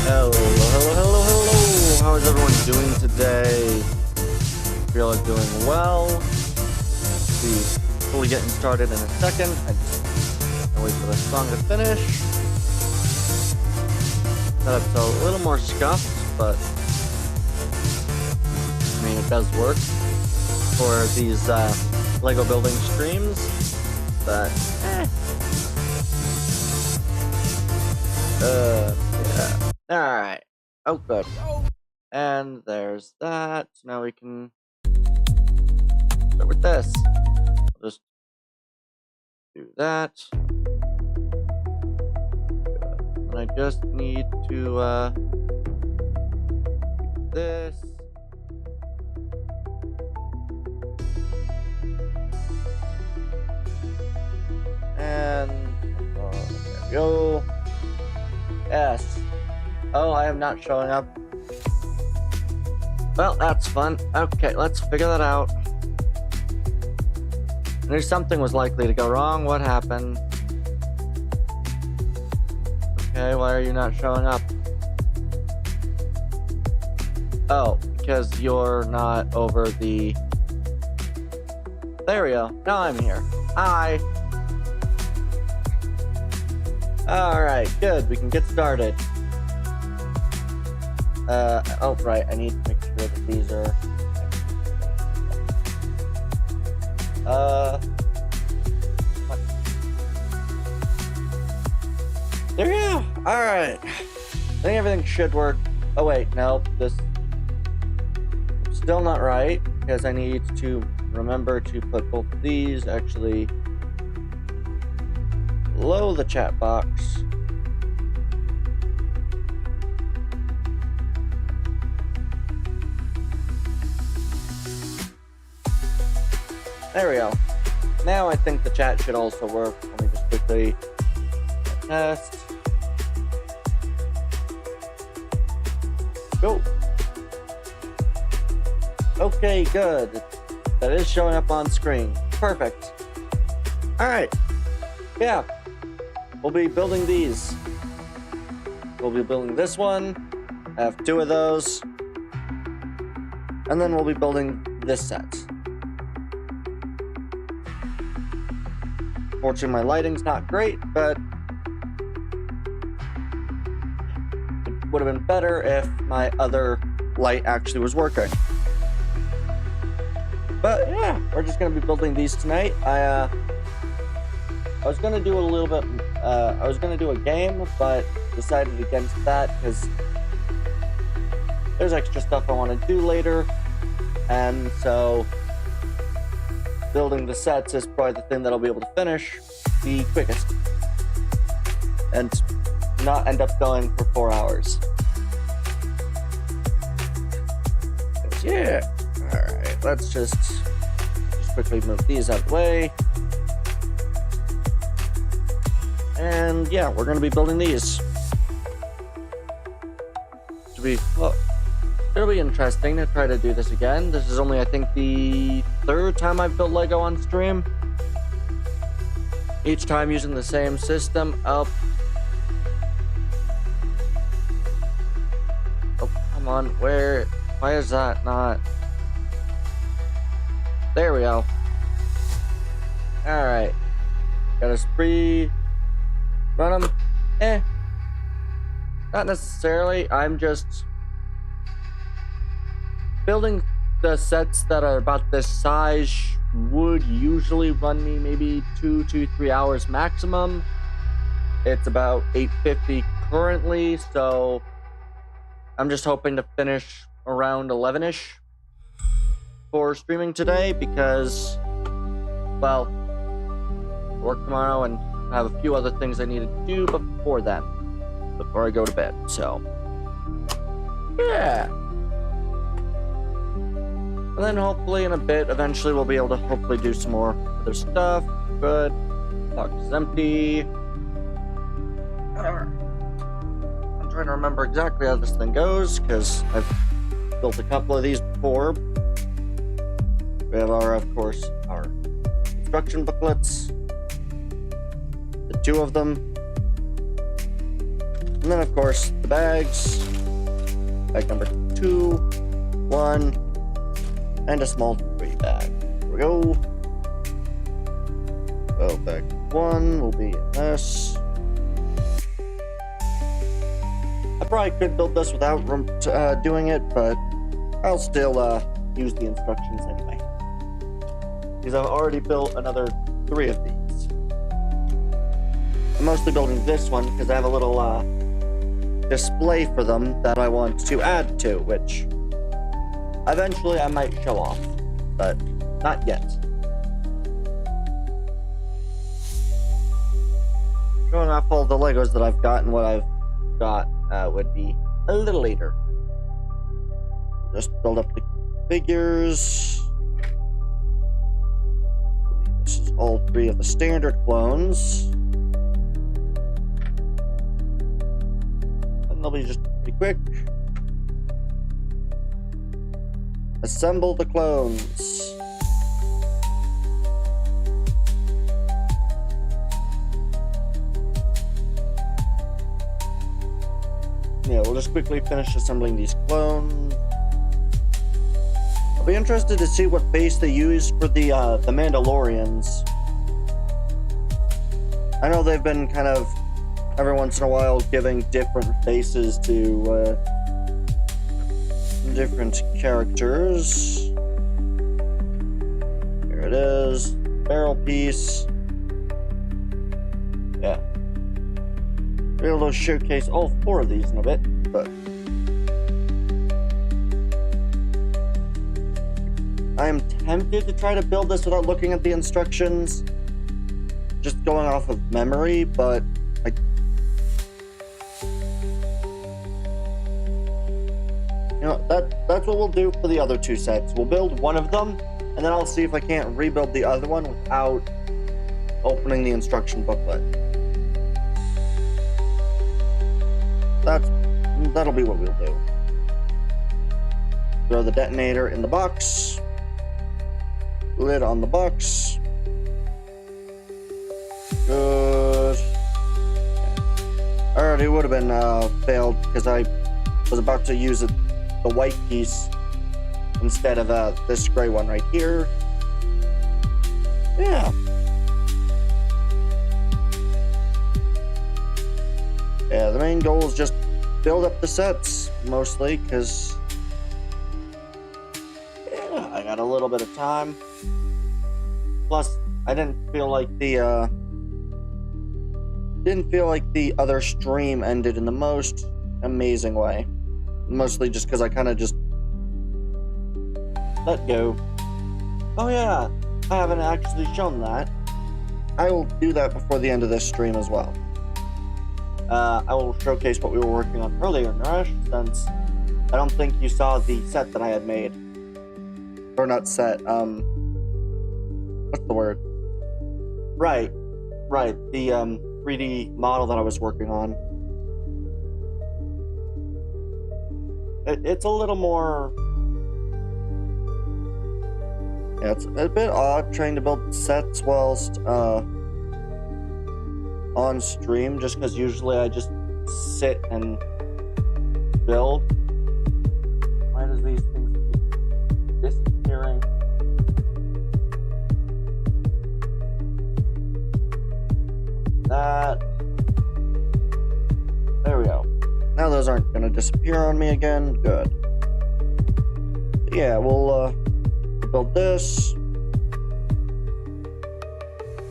Hello, hello, hello, hello. How is everyone doing today? Feel like doing well. Be fully getting started in a second. I just gotta wait for the song to finish. Setup's a little more scuffed, but I mean it does work for these Lego building streams. But yeah. Alright. Oh, good. And there's that. So now we can start with this. I'll just do that. Good. And I just need to do this. And there we go. Yes. Oh, I am not showing up. Well, that's fun. Okay, let's figure that out. I knew something was likely to go wrong. What happened? Okay, why are you not showing up? Oh, because you're not over the... There we go. Now I'm here. Hi. Alright, good. We can get started. Oh, right. I need to make sure that these are... What? There we go. Alright. I think everything should work. Oh, wait. No. This... Still not right, because I need to remember to put both of these actually below the chat box. There we go. Now I think the chat should also work. Let me just quickly test. Go. Okay, good. That is showing up on screen. Perfect. Alright. Yeah. We'll be building these. We'll be building this one. I have 2 of those. And then we'll be building this set. Fortunately, my lighting's not great, but it would have been better if my other light actually was working. But yeah, we're just gonna be building these tonight. I was gonna do a little bit. I was gonna do a game, but decided against that because there's extra stuff I want to do later, and so building the sets is probably the thing that I'll be able to finish the quickest and not end up going for 4 hours. Yeah. Alright, let's just quickly move these out of the way. And yeah, we're going to be building these. It'll be interesting to try to do this again. This is only, I think, the 3rd time I've built Lego on stream. Each time using the same system. Oh, come on. Why is that not? There we go. Alright. Got a spree. Run them. Not necessarily. I'm just building the sets that are about this size would usually run me maybe 2 to 3 hours maximum. It's about 8:50 currently, so I'm just hoping to finish around 11-ish for streaming today because, well, work tomorrow and have a few other things I need to do before then, before I go to bed, so yeah. And then hopefully in a bit, eventually we'll be able to hopefully do some more other stuff. Good. Box is empty. I'm trying to remember exactly how this thing goes, because I've built a couple of these before. We have of course, our instruction booklets. The 2 of them. And then, of course, the bags. Bag number 2, 1, and a small 3 bag. Here we go. So, bag 1 will be in this. I probably could build this without doing it, but I'll still use the instructions anyway. Because I've already built another 3 of these. I'm mostly building this one because I have a little display for them that I want to add to, which eventually I might show off, but not yet. Showing off all the Legos that I've got and what I've got would be a little later. Just build up the figures. This is all 3 of the standard clones. And they'll be just pretty quick. Assemble the clones. Yeah, we'll just quickly finish assembling these clones. I'll be interested to see what face they use for the Mandalorians. I know they've been kind of, every once in a while, giving different faces to different characters. Here it is. Barrel piece. Yeah. Be able to showcase all 4 of these in a bit, but I'm tempted to try to build this without looking at the instructions, just going off of memory, but that's what we'll do for the other 2 sets. We'll build one of them, and then I'll see if I can't rebuild the other one without opening the instruction booklet. That'll be what we'll do. Throw the detonator in the box. Lid on the box. Good. I already would have been failed because I was about to use the white piece instead of this gray one right here. Yeah. Yeah, the main goal is just build up the sets, mostly, because yeah, I got a little bit of time. Plus, I didn't feel like the other stream ended in the most amazing way. Mostly just because I kind of just let go. Oh yeah, I haven't actually shown that. I will do that before the end of this stream as well. I will showcase what we were working on earlier, Naresh, since I don't think you saw the set that I had made. Or not set, what's the word? Right, the 3D model that I was working on. It's a little more... Yeah, it's a bit odd trying to build sets whilst, on stream, just because usually I just sit and build. Why does these things keep disappearing? That. There we go. Now those aren't going to disappear on me again. Good. Yeah, we'll build this.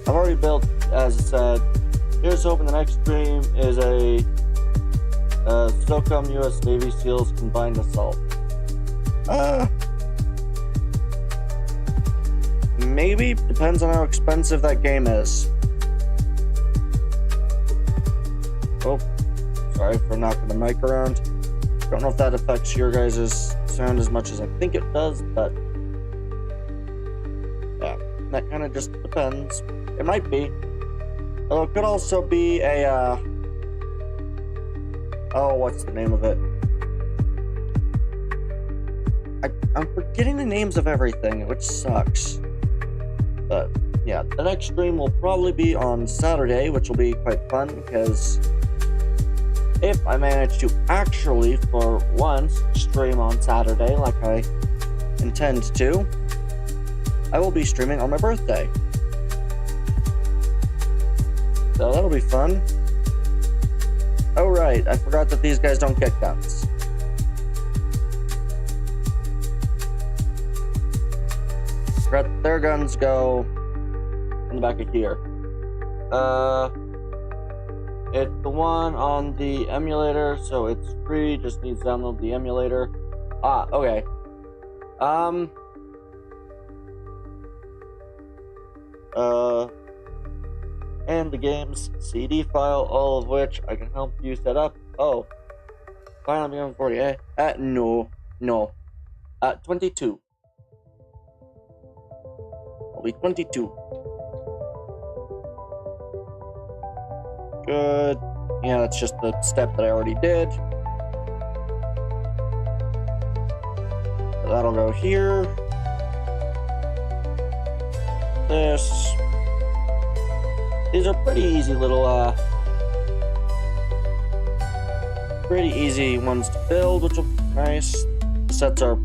I've already built, as I said. Here's hoping the next stream is a SOCOM US Navy SEALs combined assault. Maybe. Depends on how expensive that game is. Oh, sorry for knocking the mic around. Don't know if that affects your guys' sound as much as I think it does, but yeah, that kind of just depends. It might be. Oh, it could also be a, oh, what's the name of it? I'm forgetting the names of everything, which sucks. But, yeah, the next stream will probably be on Saturday, which will be quite fun, because if I manage to actually, for once, stream on Saturday like I intend to, I will be streaming on my birthday. So that'll be fun. Oh right, I forgot that these guys don't get guns. Forgot that their guns go in the back of here. It's the one on the emulator, so it's free, just needs to download the emulator. Ah, okay. And the game's CD file, all of which I can help you set up. Oh, Final Game 40, eh? No. 22. I'll be 22. Good. Yeah, that's just the step that I already did. So that'll go here. This. These are pretty easy little, pretty easy ones to build, which will be nice. The sets are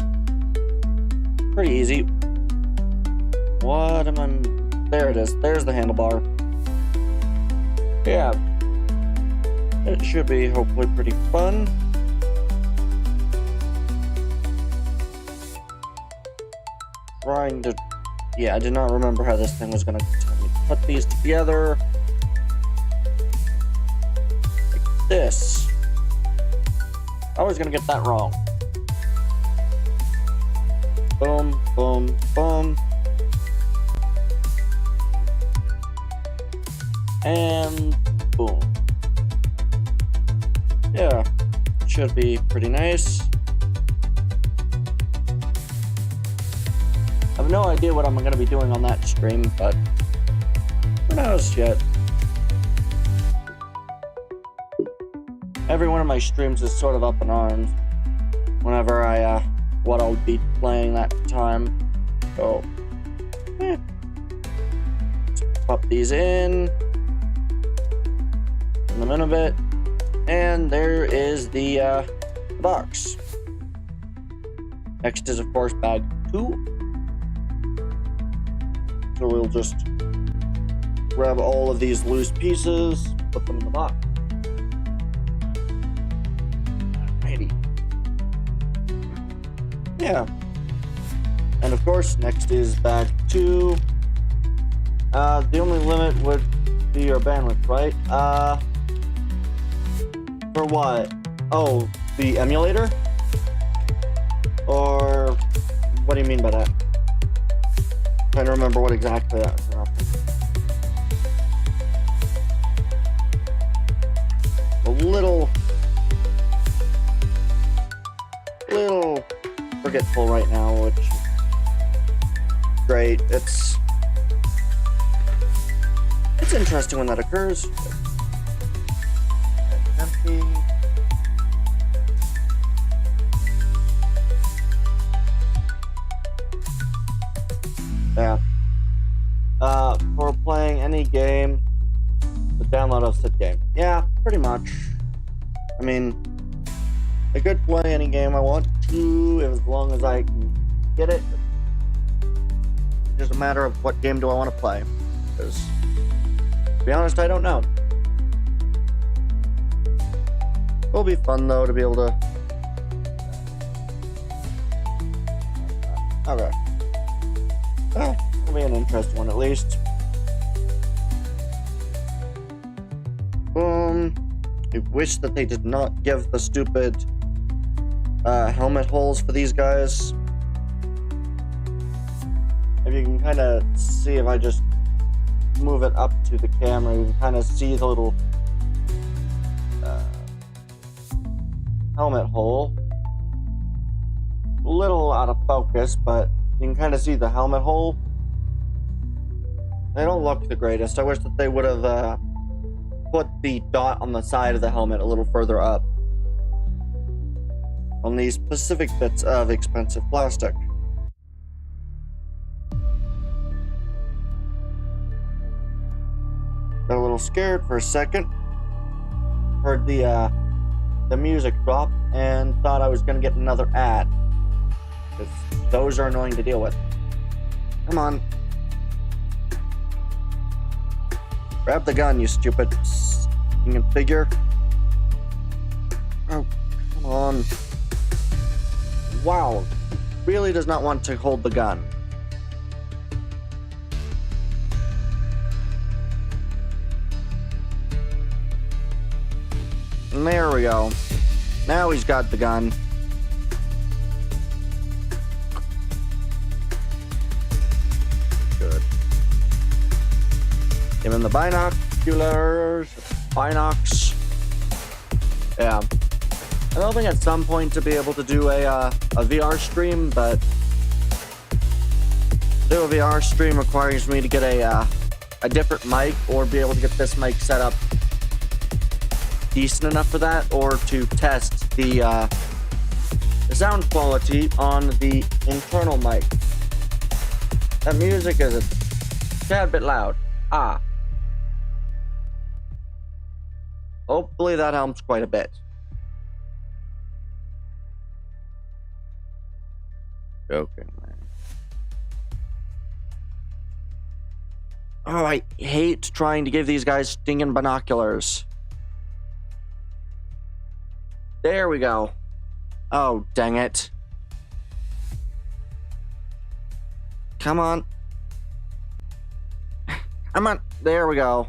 pretty easy. What am I... There it is. There's the handlebar. Yeah. It should be hopefully pretty fun. Trying to... Yeah, I did not remember how this thing was gonna tell me to put these together. Like this. I was gonna get that wrong. Boom, boom, boom. And boom. Yeah, should be pretty nice. I have no idea what I'm going to be doing on that stream, but who knows yet. Every one of my streams is sort of up in arms whenever what I'll be playing that time. So, let's pop these in them in a bit, and there is the box. Next is, of course, bag 2. So we'll just grab all of these loose pieces, put them in the box. Alrighty. Yeah. And of course, next is bag 2. The only limit would be your bandwidth, right? For what? Oh, the emulator? Or what do you mean by that? Trying to remember what exactly that was. A little forgetful right now, which is great. It's interesting when that occurs. Empty. Yeah. For playing any game, the download of said game. Yeah, pretty much. I mean, I could play any game I want to, as long as I can get it. It's just a matter of what game do I want to play. Because, to be honest, I don't know. It'll be fun, though, to be able to... Okay. Well, it'll be an interesting one, at least. Boom. I wish that they did not give the stupid helmet holes for these guys. If you can kind of see, if I just move it up to the camera, you can kind of see the little helmet hole. A little out of focus, but you can kind of see the helmet hole. They don't look the greatest. I wish that they would have put the dot on the side of the helmet a little further up on these specific bits of expensive plastic. Got a little scared for a second. Heard the the music dropped and thought I was going to get another ad. Because those are annoying to deal with. Come on. Grab the gun, you stupid stinking figure. Oh, come on. Wow. Really does not want to hold the gun. And there we go. Now he's got the gun. Good. Give him the binoculars. Binocs. Yeah. I'm hoping at some point to be able to do a VR stream, but to do a VR stream requires me to get a different mic or be able to get this mic set up decent enough for that, or to test the sound quality on the internal mic. That music is a tad bit loud. Ah. Hopefully that helps quite a bit. Joking, man. Oh, I hate trying to give these guys stinging binoculars. There we go. Oh, dang it. Come on. Come on. There we go.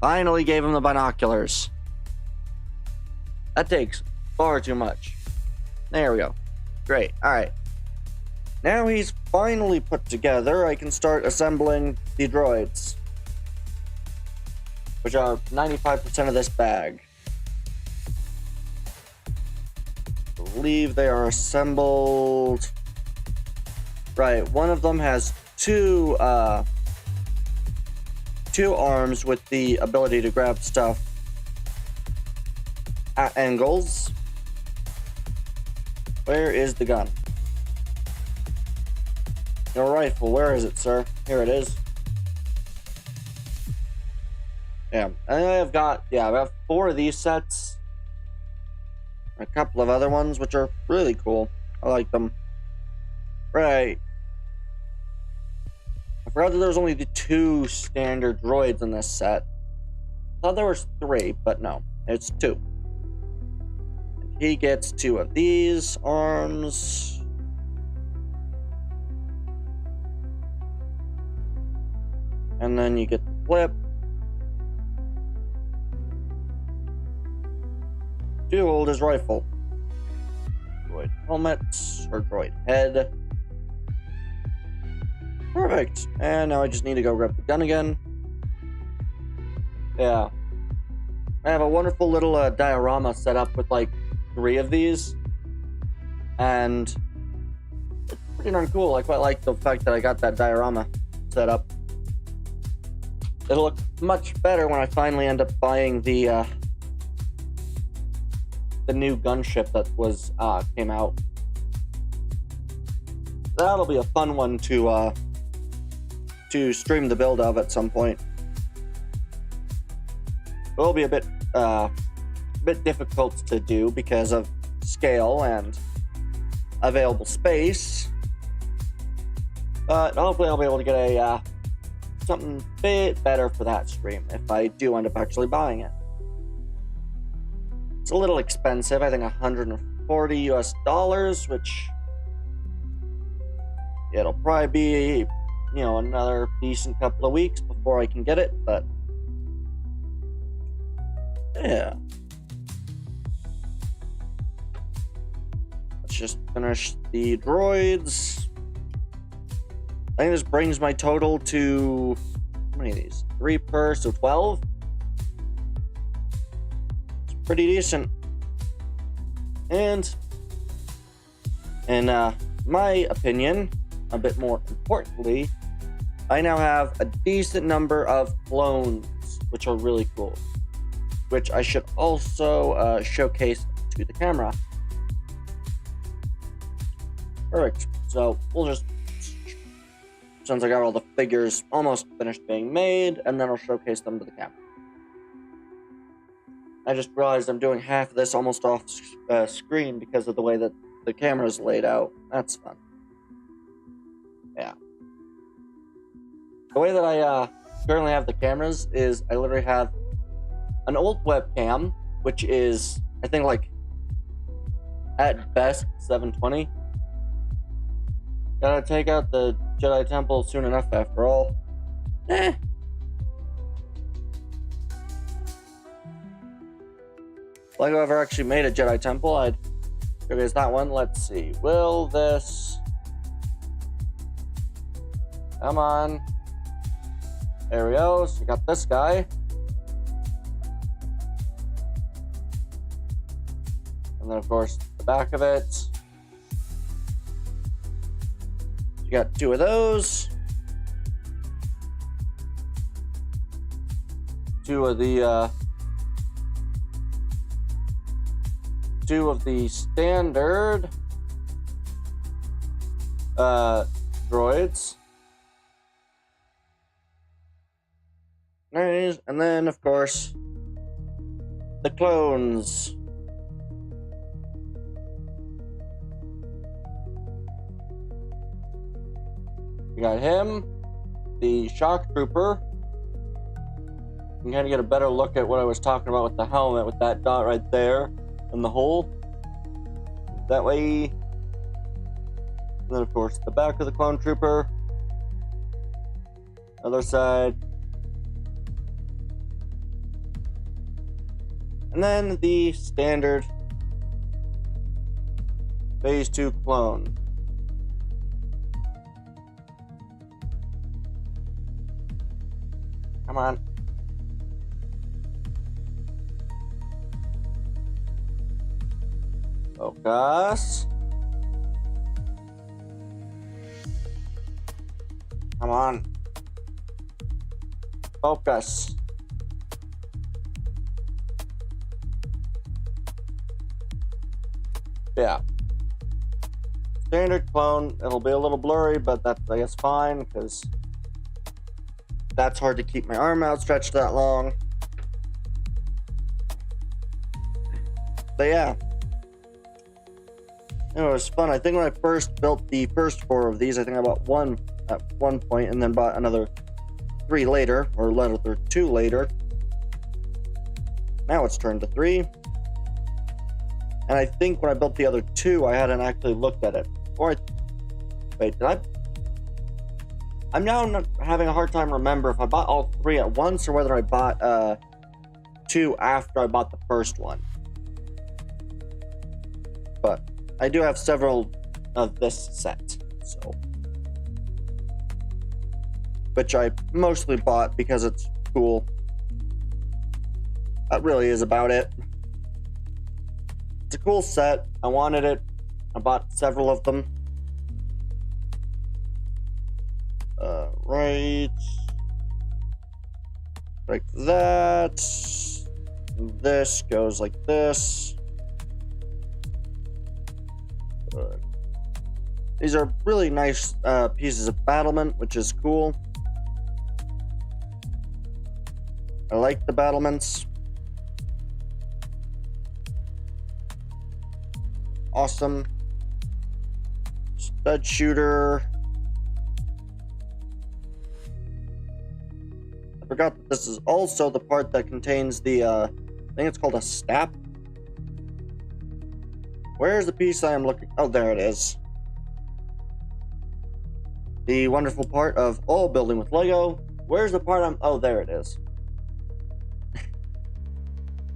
Finally gave him the binoculars. That takes far too much. There we go. Great. Alright. Now he's finally put together, I can start assembling the droids, which are 95% of this bag. I believe they are assembled. Right, one of them has two arms with the ability to grab stuff at angles. Where is the gun? Your rifle, where is it, sir? Here it is. Yeah, and I've got, I have 4 of these sets. A couple of other ones, which are really cool. I like them. Right. I forgot that there was only the 2 standard droids in this set. I thought there was 3, but no, it's 2. And he gets 2 of these arms. And then you get the flip. To hold his rifle. Droid helmet, or droid head. Perfect. And now I just need to go grab the gun again. Yeah. I have a wonderful little diorama set up with like 3 of these. And it's pretty darn cool. I quite like the fact that I got that diorama set up. It'll look much better when I finally end up buying the new gunship that was came out. That'll be a fun one to stream the build of at some point. It'll be a bit difficult to do because of scale and available space, but hopefully I'll be able to get a something a bit better for that stream if I do end up actually buying it. It's a little expensive, I think $140 US, which it'll probably be, another decent couple of weeks before I can get it, but yeah. Let's just finish the droids. I think this brings my total to, how many of these? 3 per, so 12? It's pretty decent. And, in my opinion, a bit more importantly, I now have a decent number of clones, which are really cool. Which I should also showcase to the camera. Perfect. So, we'll just, since I got all the figures almost finished being made, and then I'll showcase them to the camera. I just realized I'm doing half of this almost off screen because of the way that the camera's laid out. That's fun. Yeah. The way that I currently have the cameras is I literally have an old webcam, which is, I think, like, at best 720. Gotta take out the Jedi Temple soon enough after all. Like I've ever actually made a Jedi Temple, I'd figure it's that one. Let's see. Will this... Come on. There we go. So we got this guy. And then, of course, the back of it. You got two of those. Two of the standard droids. Nice. And then, of course, the clones. We got him, the shock trooper. You can kind of get a better look at what I was talking about with the helmet, with that dot right there in the hole. That way. And then, of course, the back of the clone trooper. Other side. And then the standard Phase 2 clone. Come on. Focus. Come on. Focus. Yeah. Standard clone. It'll be a little blurry, but that's, I guess, fine, because that's hard to keep my arm outstretched that long. But yeah. It was fun. I think when I first built the first 4 of these, I think I bought one at one point and then bought another 3 later, or another 2 later. Now it's turned to 3. And I think when I built the other 2, I hadn't actually looked at it. Wait, did I? I'm now not having a hard time remember if I bought all 3 at once or whether I bought 2 after I bought the first one. But I do have several of this set, so. Which I mostly bought because it's cool. That really is about it. It's a cool set. I wanted it. I bought several of them. Right. Like that. This goes like this. These are really nice pieces of battlement, which is cool. I like the battlements. Awesome. Stud shooter. I forgot that this is also the part that contains the, I think it's called a stap. Where's the piece I am looking? Oh, there it is. The wonderful part of all building with Lego. Where's the part I'm... Oh, there it is.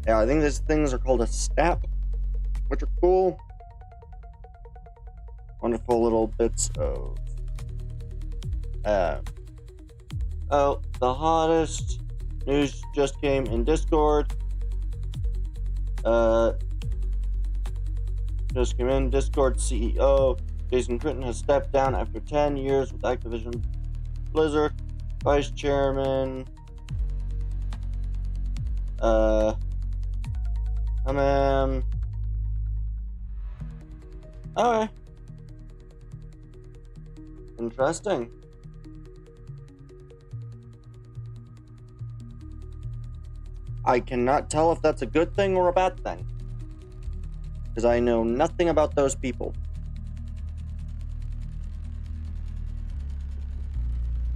Yeah, I think these things are called a stap, which are cool. Wonderful little bits of... Oh, the hottest news just came in Discord. Just came in. Discord CEO Jason Clinton has stepped down after 10 years with Activision Blizzard. Vice Chairman. Okay. Interesting. I cannot tell if that's a good thing or a bad thing. Because I know nothing about those people.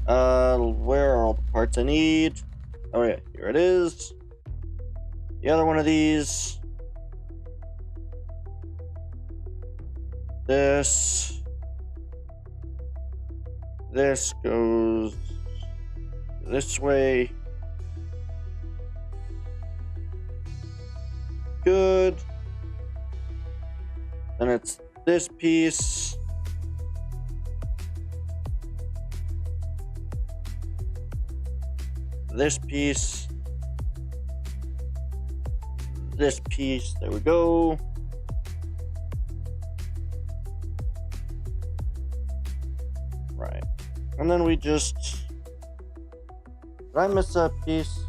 Where are all the parts I need? Oh yeah, here it is. The other one of these. This goes this way. Good. Then it's this piece. This piece. This piece. There we go. Right. And then we just... Did I miss a piece?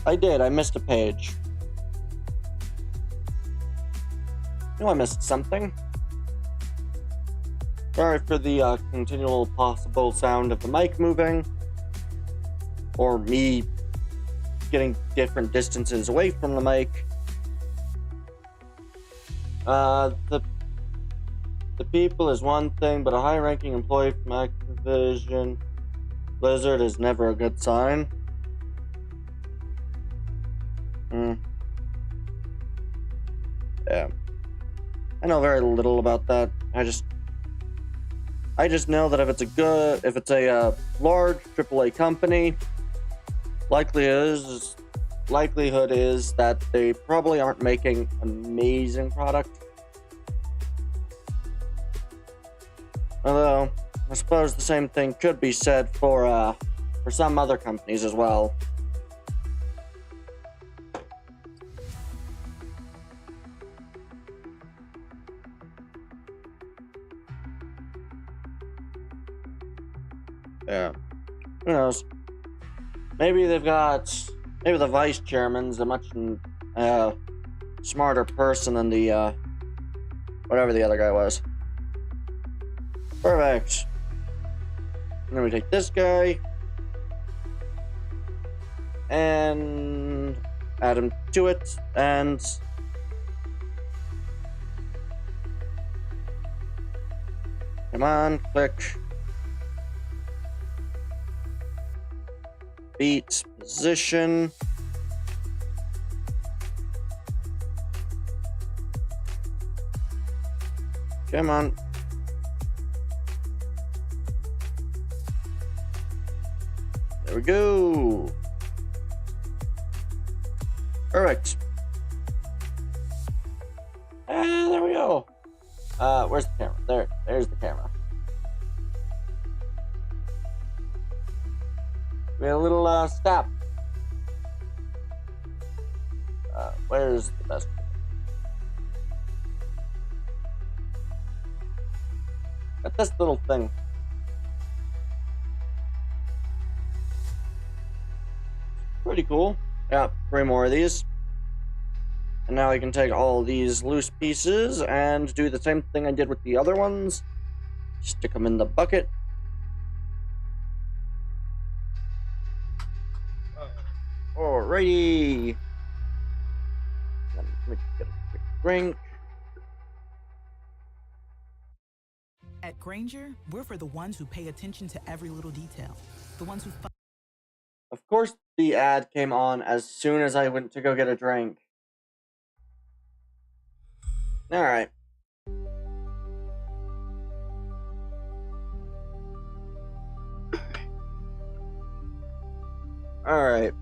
I did. I missed a page. I missed something. Sorry for the continual possible sound of the mic moving. Or me getting different distances away from the mic. The people is one thing, but a high-ranking employee from Activision Blizzard is never a good sign. Yeah. I know very little about that. I just know that if it's a large AAA company, likelihood is that they probably aren't making amazing product. Although, I suppose the same thing could be said for some other companies as well. Yeah. Who knows? Maybe the vice chairman's a much smarter person than the whatever the other guy was. Perfect. And then we take this guy and add him to it, and come on, click. Beat position. Come on. There we go. Perfect. And there we go. Where's the camera? There's the camera. We had a little step. Where's the best? Got this little thing. Pretty cool. Yeah, 3 more of these. And now I can take all these loose pieces and do the same thing I did with the other ones. Stick them in the bucket. Alrighty. Let me get a quick drink. At Grainger, we're for the ones who pay attention to every little detail. The ones who... Of course, the ad came on as soon as I went to go get a drink. Alright. Alright.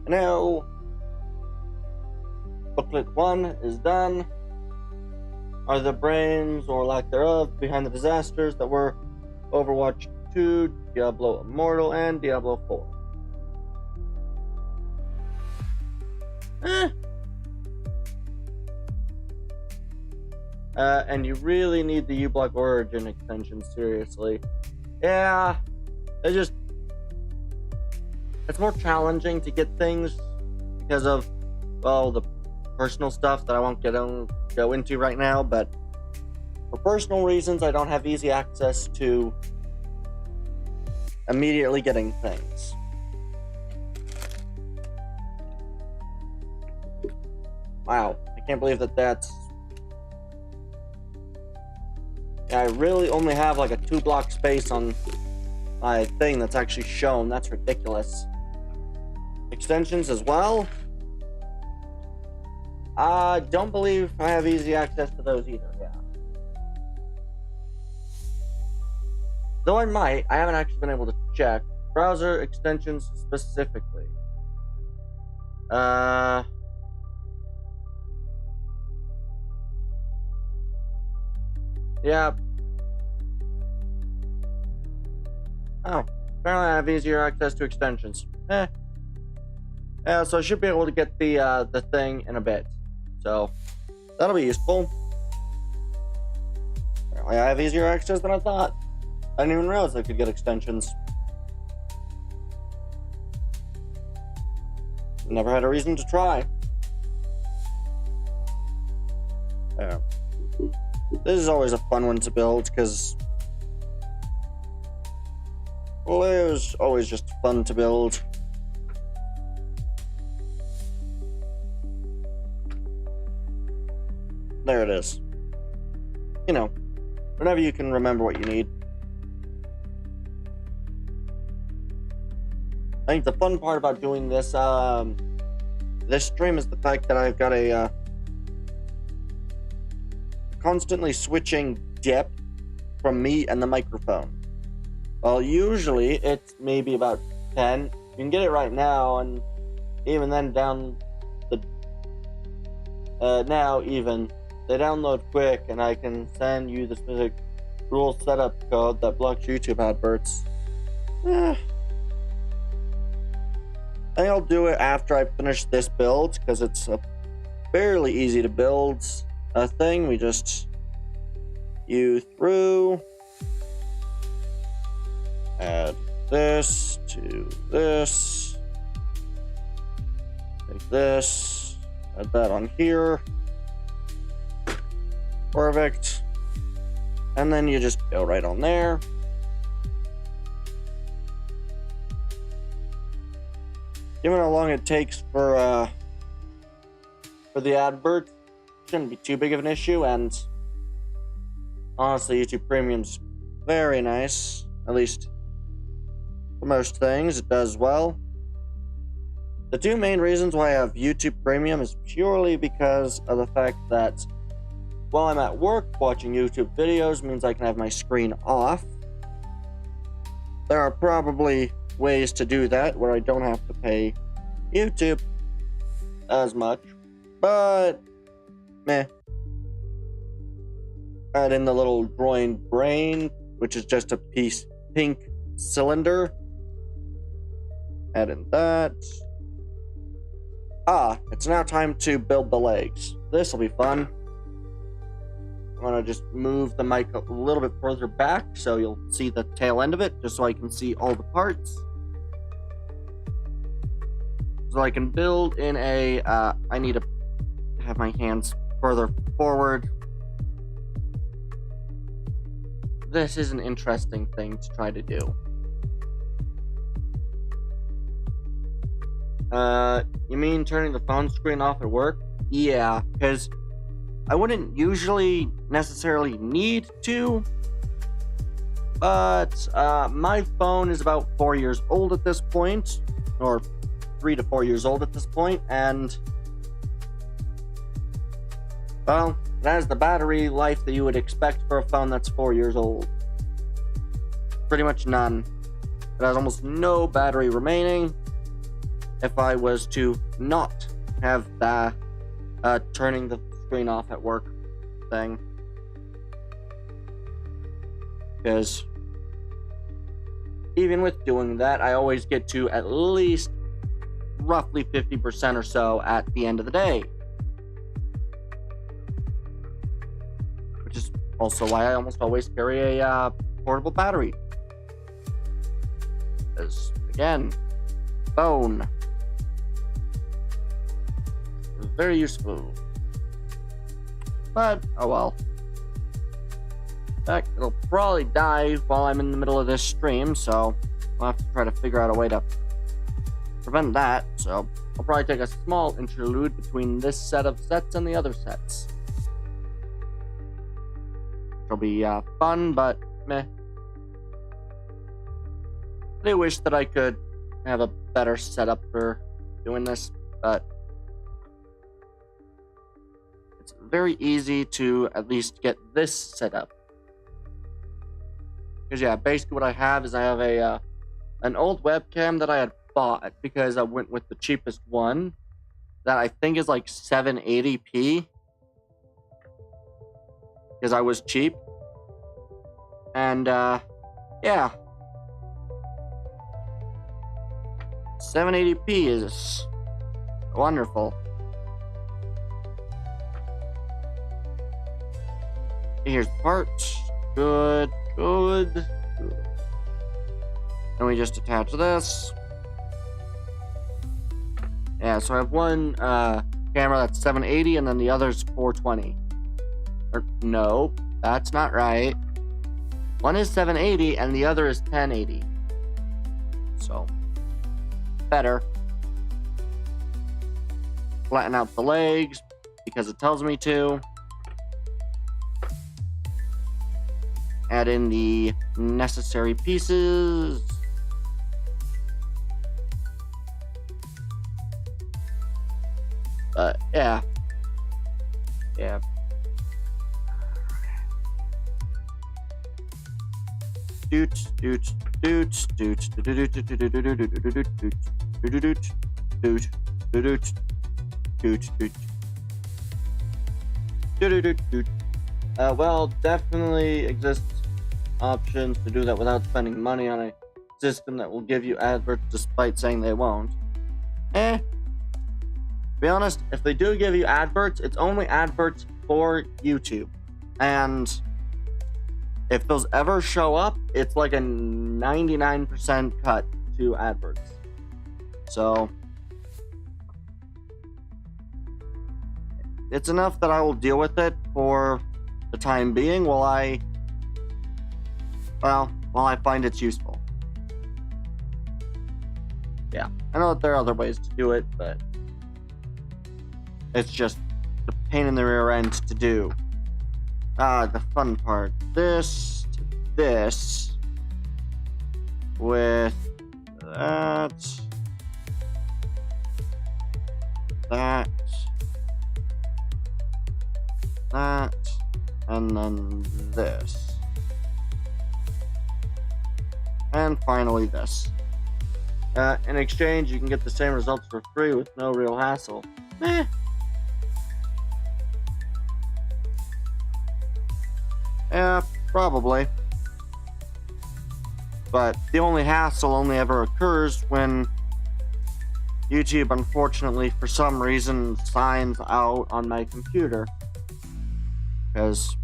Now, booklet 1 is done. Are the brains, or lack thereof, behind the disasters that were Overwatch 2, Diablo Immortal, and Diablo 4? And you really need the uBlock Origin extension, seriously. Yeah, it's more challenging to get things because of, well, the personal stuff that I won't go into right now, but for personal reasons, I don't have easy access to immediately getting things. Wow, I can't believe that's... I really only have like a 2-block space on my thing that's actually shown. That's ridiculous. Extensions as well? I don't believe I have easy access to those either, yeah. Though I might, I haven't actually been able to check. Browser extensions specifically. Yeah. Oh, apparently I have easier access to extensions. Yeah, so I should be able to get the thing in a bit. So, that'll be useful. Apparently I have easier access than I thought. I didn't even realize I could get extensions. Never had a reason to try. Yeah. This is always a fun one to build, because... well, it was always just fun to build. There it is. You know, whenever you can remember what you need. I think the fun part about doing this, this stream is the fact that I've got a, constantly switching depth from me and the microphone. Well, usually it's maybe about 10. You can get it right now, and even then down the... now even, they download quick, and I can send you the specific rule setup code that blocks YouTube adverts. I think I'll do it after I finish this build, because it's a fairly easy to build thing. We just through, add this to this, take this, add that on here, perfect, and then you just go right on there. Given how long it takes for the advert, shouldn't be too big of an issue, and honestly, YouTube Premium's very nice, at least for most things, it does well. The two main reasons why I have YouTube Premium is purely because of the fact that while I'm at work, watching YouTube videos means I can have my screen off. There are probably ways to do that where I don't have to pay YouTube as much, but meh. Add in the little groin brain, which is just a pink cylinder. Add in that. It's now time to build the legs. This will be fun. I'm gonna just move the mic a little bit further back so you'll see the tail end of it, just so I can see all the parts. So I can build in a, I need to have my hands further forward. This is an interesting thing to try to do. You mean turning the phone screen off at work? Yeah, because I wouldn't usually necessarily need to, but my phone is about 4 years old at this point, or 3 to 4 years old at this point, and well, it has the battery life that you would expect for a phone that's 4 years old. Pretty much none. It has almost no battery remaining if I was to not have the turning the screen off at work thing. Because even with doing that, I always get to at least roughly 50% or so at the end of the day. Which is also why I almost always carry a portable battery. Because, again, phone. Very useful. But, oh well. In fact, it'll probably die while I'm in the middle of this stream, so I'll have to try to figure out a way to prevent that, so I'll probably take a small interlude between this set of sets and the other sets. It'll be fun, but meh. I do wish that I could have a better setup for doing this, but it's very easy to at least get this set up. Because yeah, basically what I have is I have an old webcam that I had bought because I went with the cheapest one that I think is like 780p because I was cheap. And yeah, 780p is wonderful. Here's the part. Good. And we just attach this. Yeah, so I have one camera that's 780 and then the other's 420. Or no, that's not right. One is 780 and the other is 1080. So, better. Flatten out the legs because it tells me to. Add in the necessary pieces. But yeah. Well, definitely exists options to do that without spending money on a system that will give you adverts despite saying they won't. To be honest, if they do give you adverts, it's only adverts for YouTube. And if those ever show up, it's like a 99% cut to adverts. So it's enough that I will deal with it for the time being while I find it's useful. Yeah, I know that there are other ways to do it, but it's just a pain in the rear end to do. The fun part. This to this with that, and then this. And finally this. In exchange, you can get the same results for free with no real hassle. Yeah, probably. But the only hassle only ever occurs when YouTube, unfortunately, for some reason, signs out on my computer. Because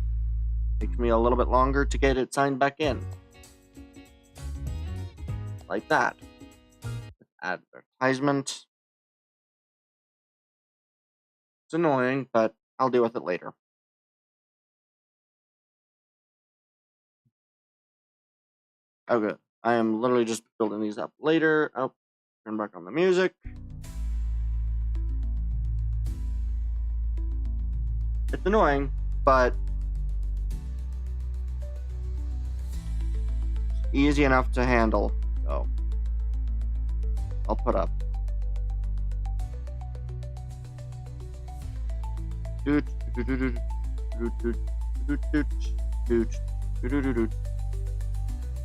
it takes me a little bit longer to get it signed back in. Like that. Advertisement. It's annoying, but I'll deal with it later. Okay, I am literally just building these up later. Oh, turn back on the music. It's annoying, but it's easy enough to handle, so I'll put up.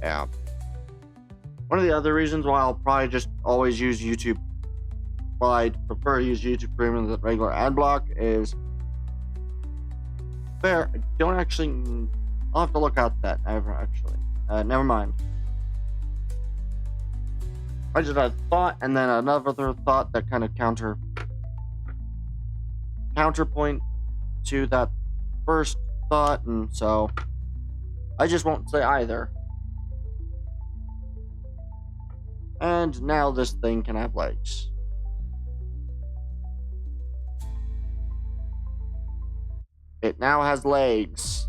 Yeah. One of the other reasons why I'll probably just always use YouTube, well, I prefer to use YouTube Premium than regular ad block, is fair. I don't actually. I'll have to look out that ever actually. Never mind. I just had a thought and then another thought that kind of counterpoint to that first thought, and so I just won't say either. And now this thing can have legs. It now has legs.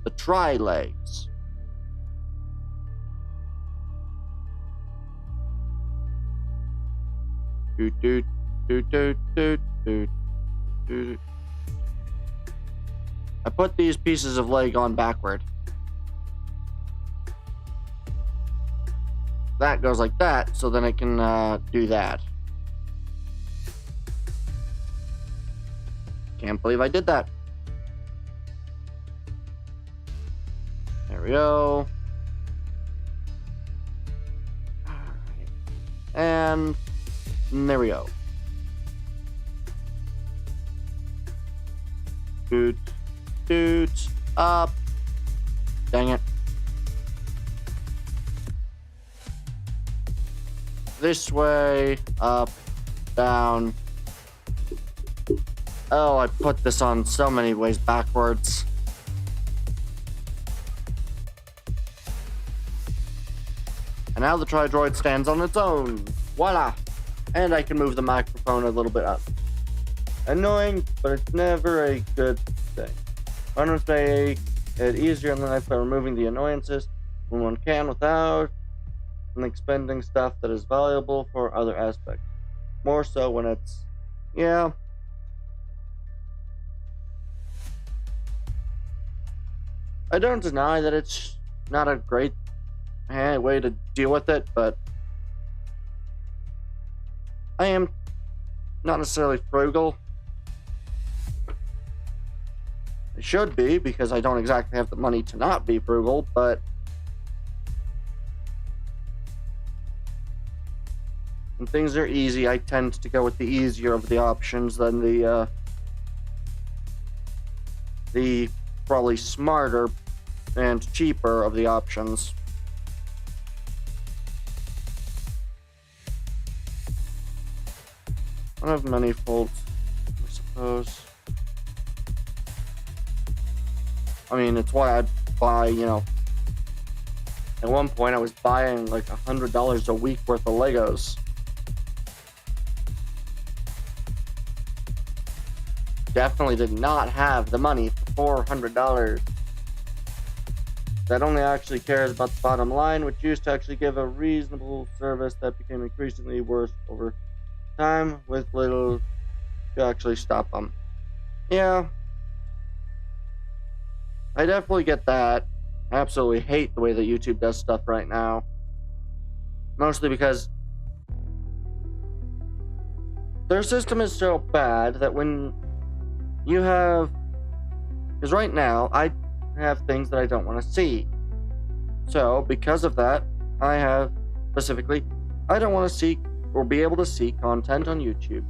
The tri-legs. Doot, doot, doot, doot, doot, doot, doot. I put these pieces of leg on backward. That goes like that, so then it can do that. Can't believe I did that. There we go. Alright. And there we go. Doot, doot, up. Dang it. This way, up, down. Oh, I put this on so many ways backwards. And now the Tri-Droid stands on its own. Voila! And I can move the microphone a little bit up. Annoying, but it's never a good thing. One must make it easier in life by removing the annoyances when one can without and expending stuff that is valuable for other aspects. More so when it's... yeah. I don't deny that it's not a great way to deal with it, but I am not necessarily frugal. I should be, because I don't exactly have the money to not be frugal, but when things are easy, I tend to go with the easier of the options than the probably smarter and cheaper of the options. One of many faults, I suppose. I mean, it's why I buy, at one point I was buying like $100 a week worth of Legos. Definitely did not have the money for $400. That only actually cares about the bottom line, which used to actually give a reasonable service that became increasingly worse over time with little to actually stop them. Yeah. I definitely get that. I absolutely hate the way that YouTube does stuff right now. Mostly because their system is so bad that when you have... because right now, I have things that I don't want to see. So, because of that, I have, specifically, I don't want to see or be able to see content on YouTube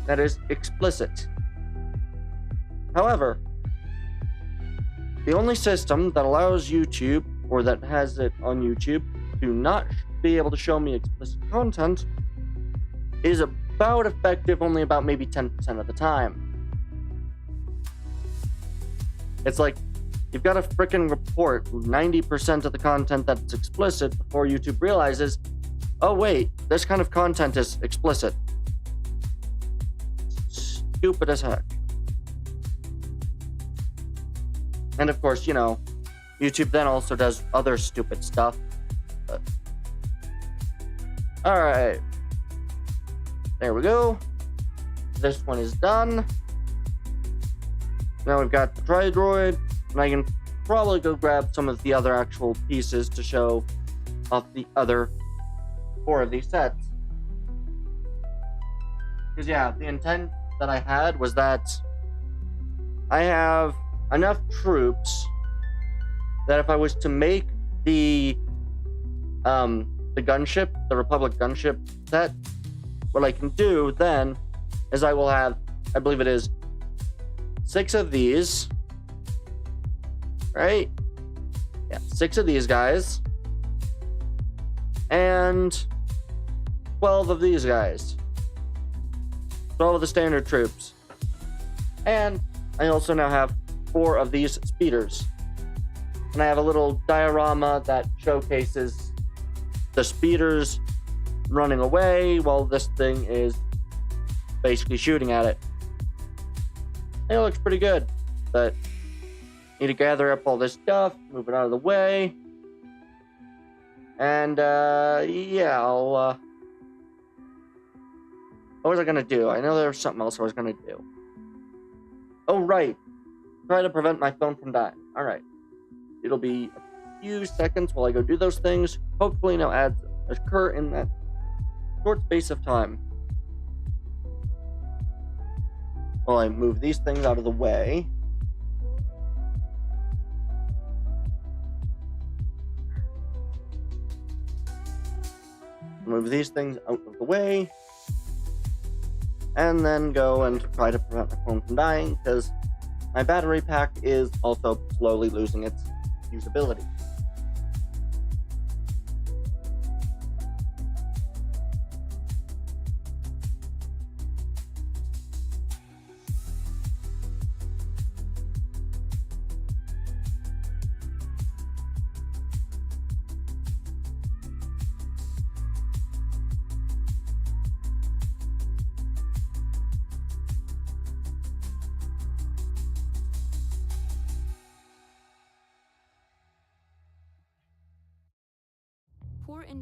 that is explicit. However, the only system that allows YouTube, or that has it on YouTube, to not be able to show me explicit content is about effective only about maybe 10% of the time. It's like, you've got to frickin' report 90% of the content that's explicit before YouTube realizes, oh wait, this kind of content is explicit. Stupid as heck. And of course, YouTube then also does other stupid stuff. But... alright. There we go. This one is done. Now we've got the Tri-Droid, and I can probably go grab some of the other actual pieces to show off the other 4 of these sets. Because yeah, the intent that I had was that I have enough troops that if I was to make the gunship, the Republic gunship set, what I can do then is I will have, I believe it is 6 of these, right? Yeah, 6 of these guys, and 12 of these guys. 12 of the standard troops. And I also now have 4 of these speeders. And I have a little diorama that showcases the speeders running away while this thing is basically shooting at it. It looks pretty good, but need to gather up all this stuff, move it out of the way, and yeah, What was I gonna do? I know there was something else I was gonna do. Oh, right. Try to prevent my phone from dying. Alright. It'll be a few seconds while I go do those things. Hopefully no ads occur in that short space of time. While I move these things out of the way. Move these things out of the way. And then go and try to prevent my phone from dying, because my battery pack is also slowly losing its usability.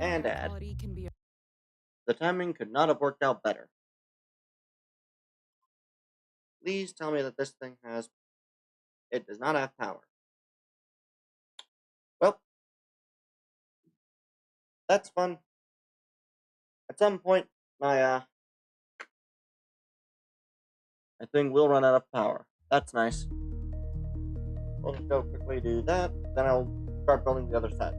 And add. The timing could not have worked out better. Please tell me that this thing has... It does not have power. Well, that's fun. At some point, my thing will run out of power. That's nice. We'll just go quickly do that, then I'll start building the other set.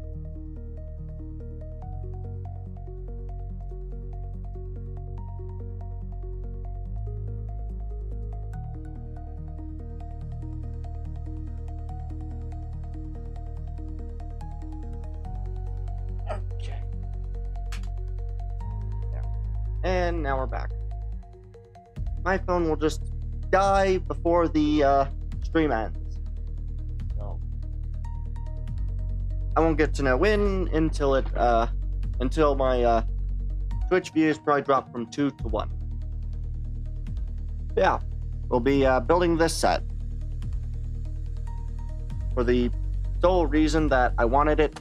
Okay. There. And now we're back. My phone will just die before the stream ends. So I won't get to know when until my Twitch views probably drop from 2 to 1. Yeah, we'll be building this set for the sole reason that I wanted it,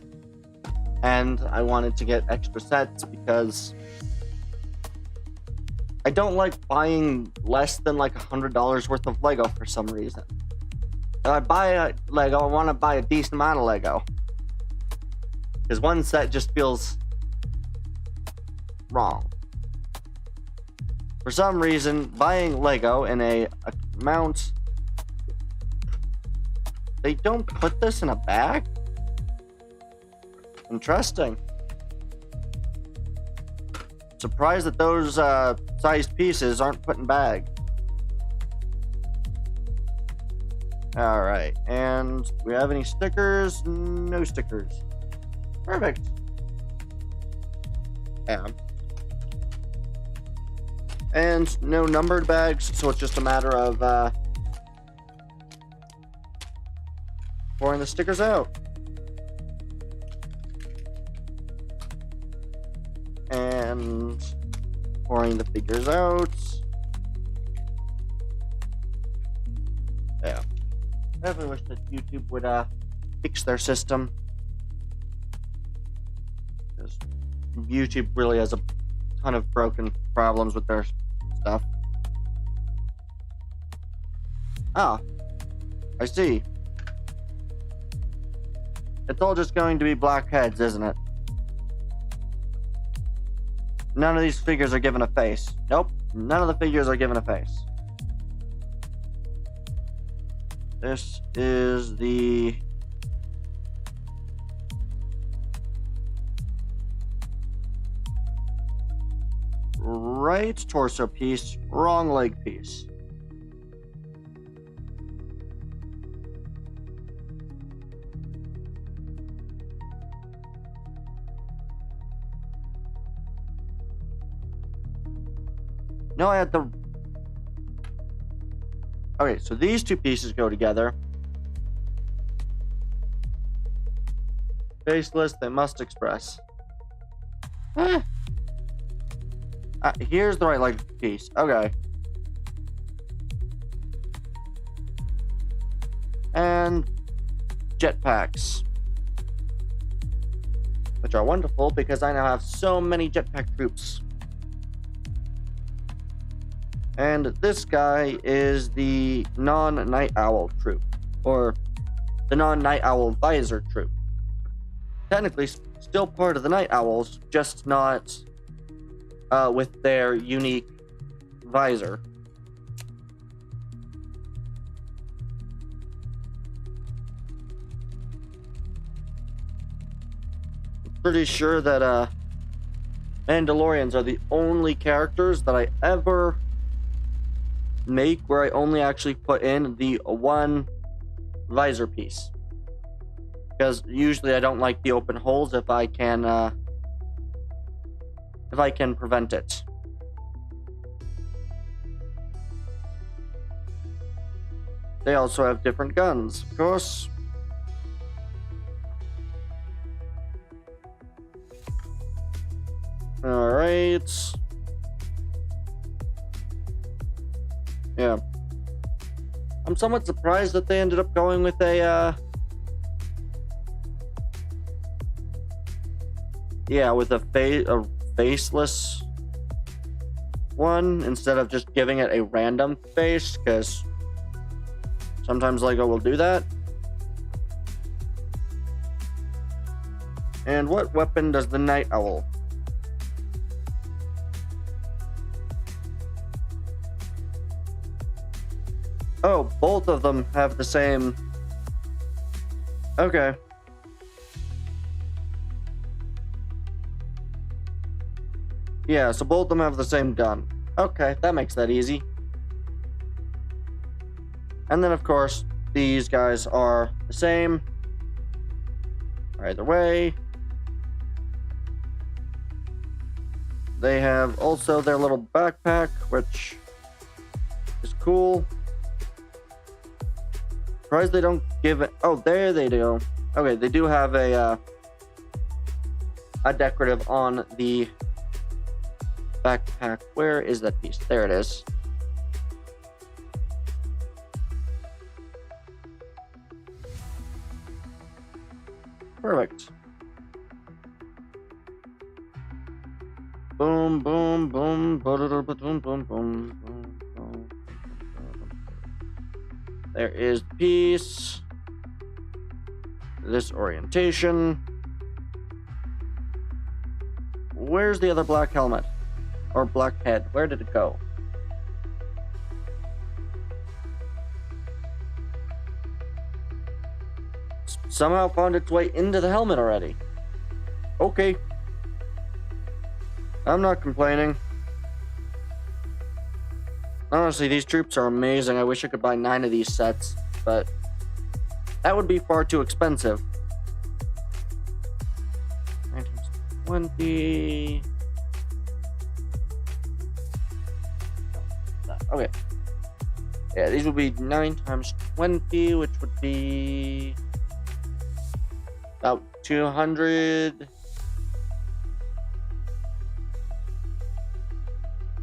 and I wanted to get extra sets because I don't like buying less than like $100 worth of Lego for some reason. If I buy a Lego, I want to buy a decent amount of Lego. Because one set just feels wrong. For some reason, buying Lego in a amount... They don't put this in a bag? Interesting. Surprised that those sized pieces aren't put in bag. Alright, and do we have any stickers? No stickers. Perfect. Yeah. And no numbered bags, so it's just a matter of pouring the stickers out. And pouring the figures out. Yeah. I definitely wish that YouTube would fix their system. Because YouTube really has a ton of broken problems with their stuff. Ah, I see. It's all just going to be black heads, isn't it? None of these figures are given a face. Nope, none of the figures are given a face. This is the... right torso piece, wrong leg piece. No, I had the... Okay, so these two pieces go together. Faceless, they must express. Here's the right leg piece. Okay. And jetpacks. Which are wonderful because I now have so many jetpack troops. And this guy is the non-Night Owl troop, or the non-Night Owl visor troop. Technically, still part of the Night Owls, just not with their unique visor. I'm pretty sure that Mandalorians are the only characters that I ever make where I only actually put in the one visor piece, because usually I don't like the open holes if I can prevent it. They also have different guns, of course. Alright. Yeah. I'm somewhat surprised that they ended up going with a faceless one instead of just giving it a random face, because sometimes LEGO will do that. And what weapon does the Night Owl? Oh, both of them have the same. Okay. Yeah, so both of them have the same gun. Okay, that makes that easy. And then, of course, these guys are the same. Either way. They have also their little backpack, which is cool. Surprised they don't give it. Oh, there they do. Okay, they do have a decorative on the backpack. Where is that piece? There it is. Perfect. Boom, boom, boom, boom, boom, boom, boom. There is the piece. This orientation. Where's the other black helmet? Or black head? Where did it go? Somehow found its way into the helmet already. Okay. I'm not complaining. Honestly, these troops are amazing. I wish I could buy 9 of these sets, but that would be far too expensive. 9 times 20. Okay. Yeah, these would be 9 times 20, which would be about 200.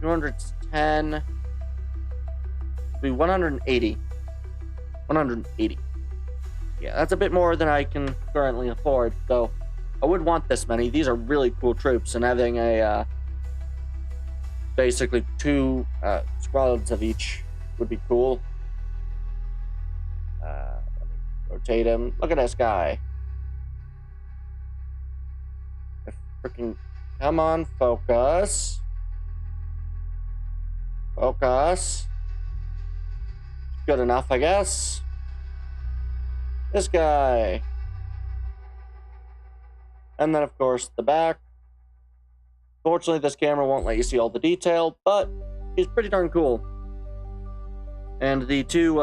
210. Be 180. 180. Yeah, that's a bit more than I can currently afford, so I would want this many. These are really cool troops, and having a basically 2 squads of each would be cool. Let me rotate him. Look at this guy. Freaking come on, focus. Focus. Good enough, I guess. This guy. And then, of course, the back. Fortunately, this camera won't let you see all the detail, but he's pretty darn cool. And the two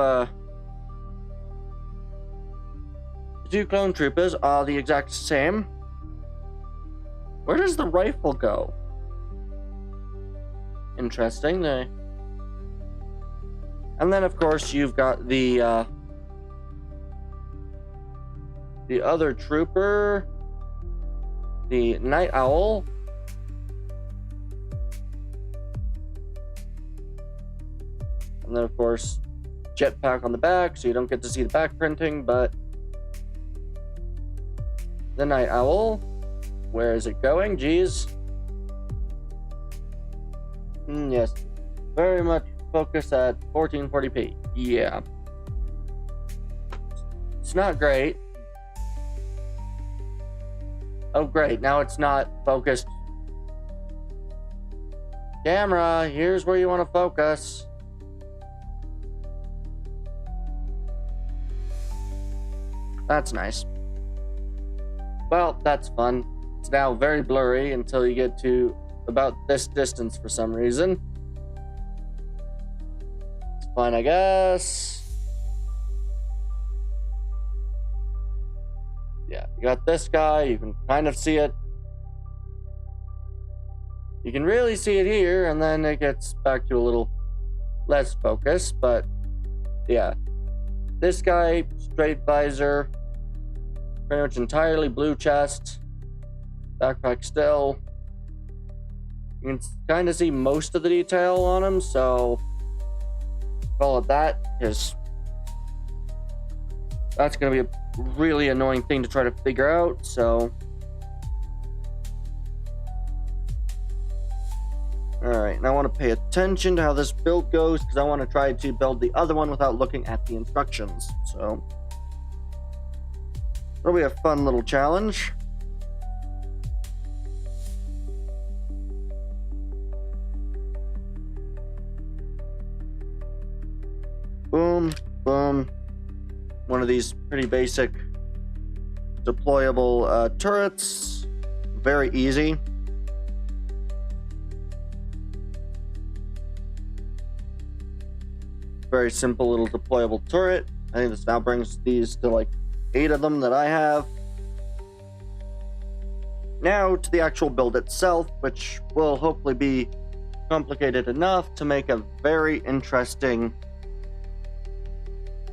clone troopers are the exact same. Where does the rifle go? Interesting. And then, of course, you've got the other trooper, the Night Owl. And then, of course, jetpack on the back, so you don't get to see the back printing, but the Night Owl. Where is it going? Jeez. Yes. Very much focus at 1440p. Yeah. It's not great. Oh, great. Now it's not focused. Camera, here's where you want to focus. That's nice. Well, that's fun. It's now very blurry until you get to about this distance for some reason. It's fine, I guess. Yeah, you got this guy. You can kind of see it. You can really see it here, and then it gets back to a little less focus, but yeah. This guy, straight visor, pretty much entirely blue chest, backpack still. You can kind of see most of the detail on him, so call it that, because that's going to be a really annoying thing to try to figure out, so. Alright, and I want to pay attention to how this build goes, because I want to try to build the other one without looking at the instructions, so. It'll be a fun little challenge. Boom, boom. One of these pretty basic deployable turrets. Very easy. Very simple little deployable turret. I think this now brings these to like 8 of them that I have. Now to the actual build itself, which will hopefully be complicated enough to make a very interesting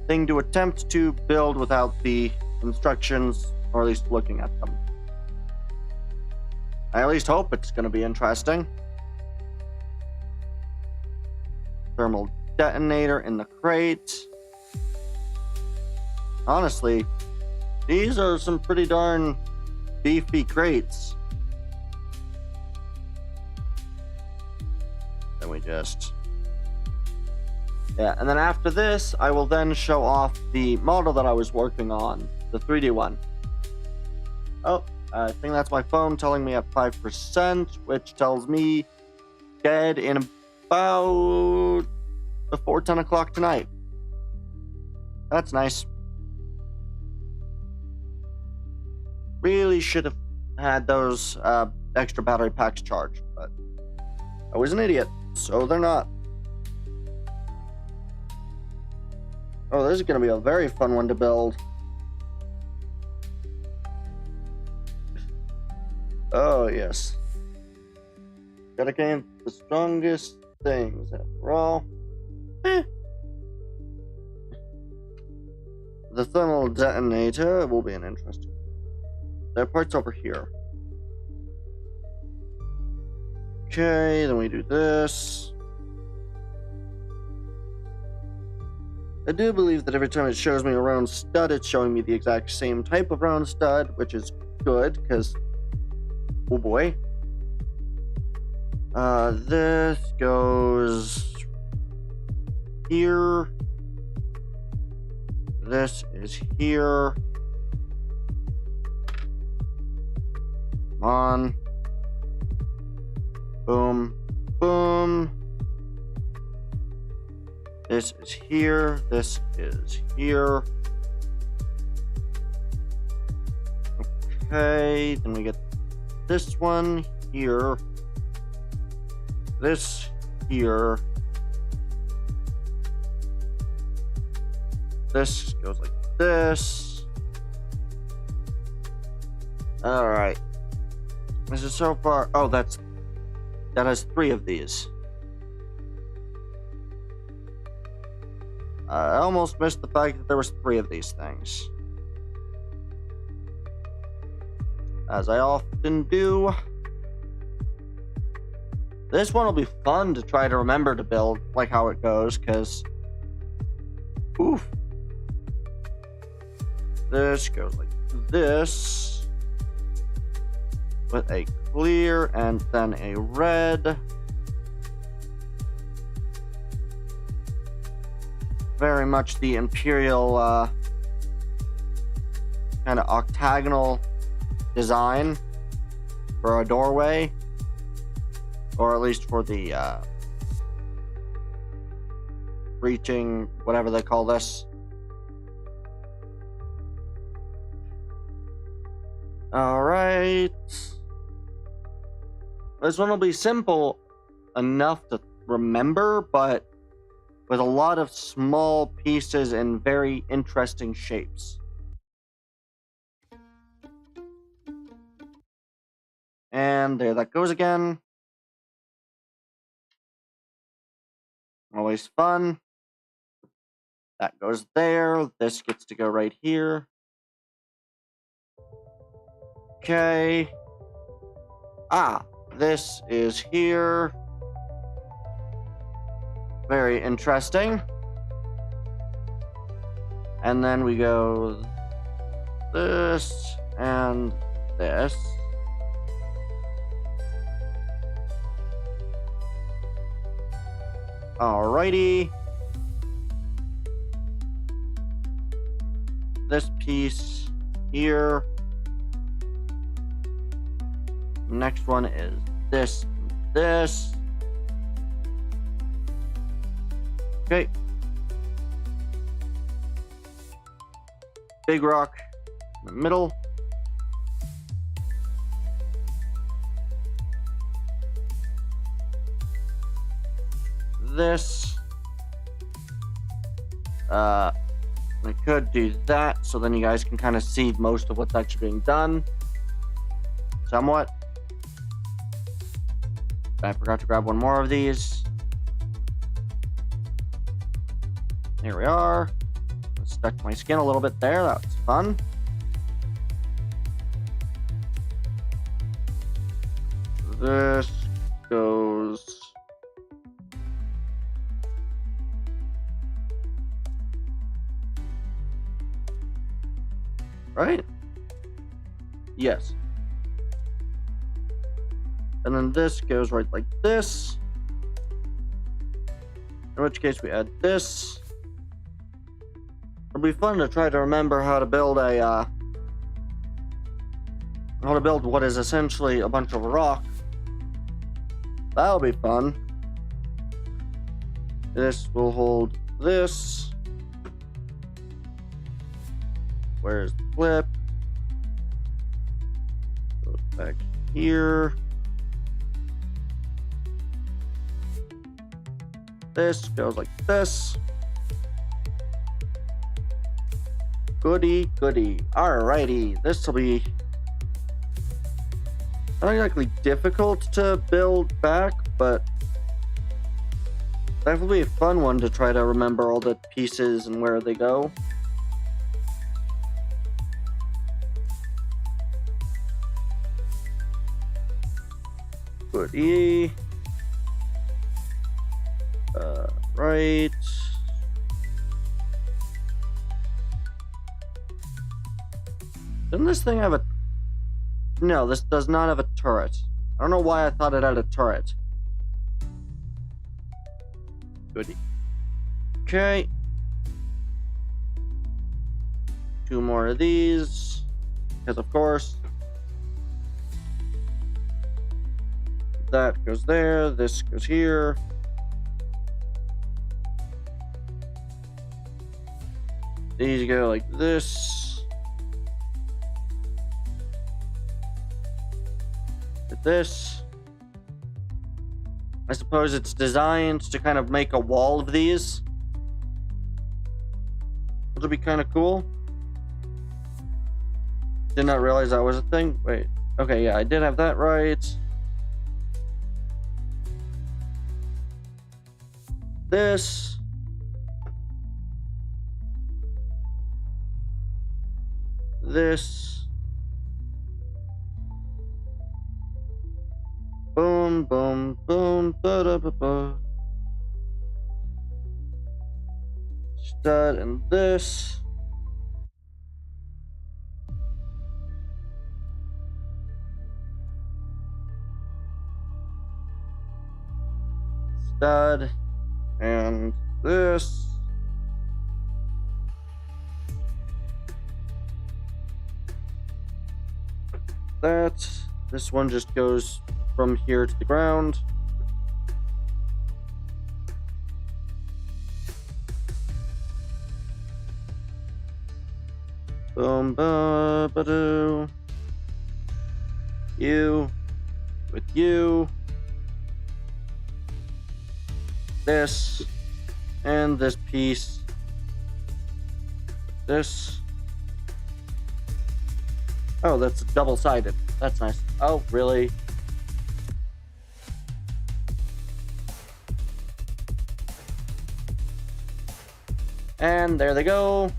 thing to attempt to build without the instructions, or at least looking at them. I at least hope it's going to be interesting. Thermal detonator in the crate. Honestly, these are some pretty darn beefy crates. Then we just... Yeah, and then after this, I will then show off the model that I was working on, the 3D one. Oh, I think that's my phone telling me at 5%, which tells me dead in about before 10 o'clock tonight. That's nice. Really should have had those extra battery packs charged, but I was an idiot, so they're not. Oh, this is going to be a very fun one to build. Oh, yes. Gotta gain the strongest things after all. The thermal detonator will be an interesting. There are parts over here. Okay, then we do this. I do believe that every time it shows me a round stud, it's showing me the exact same type of round stud, which is good, because, oh boy. This goes here. This is here. Come on. Boom, boom. This is here. This is here. Okay, then we get this one here. This here. This goes like this. Alright. This is so far. Oh, that has 3 of these. I almost missed the fact that there was 3 of these things. As I often do. This one will be fun to try to remember to build, like how it goes, because... Oof. This goes like this. With a clear and then a red. very much the Imperial kind of octagonal design for a doorway, or at least for the reaching, whatever they call this. Alright. This one will be simple enough to remember, but with a lot of small pieces and very interesting shapes. And there that goes again. Always fun. That goes there. This gets to go right here. Okay. This is here. Very interesting. And then we go this and this. Alrighty. This piece here. Next one is this. Okay. Big rock in the middle. This. I could do that, so then you guys can kind of see most of what's actually being done. Somewhat. I forgot to grab one more of these. Here we are. Stuck to my skin a little bit there. That was fun. This goes... right? Yes. And then this goes right like this. In which case we add this. It'll be fun to try to remember how to build what is essentially a bunch of rock. That'll be fun. This will hold this. Where's the flip? Goes back here. This goes like this. Goody. Alrighty. This will be not exactly difficult to build back, but definitely a fun one to try to remember all the pieces and where they go. Goody. Right. Doesn't this thing have a... No, this does not have a turret. I don't know why I thought it had a turret. Goody. Okay. 2 more of these. Because of course. That goes there. This goes here. These go like this. Like this. I suppose it's designed to kind of make a wall of these. Which would be kind of cool. Did not realize that was a thing. Wait. Okay, yeah, I did have that right. This. This. Boom, boom, boom, ba-da-ba-ba. Stud and this. Stud and this. that. This one just goes from here to the ground. Boom, ba, ba, doo. You, with you. This, and this piece. This. Oh, that's double-sided. That's nice. Oh, really? And there they go.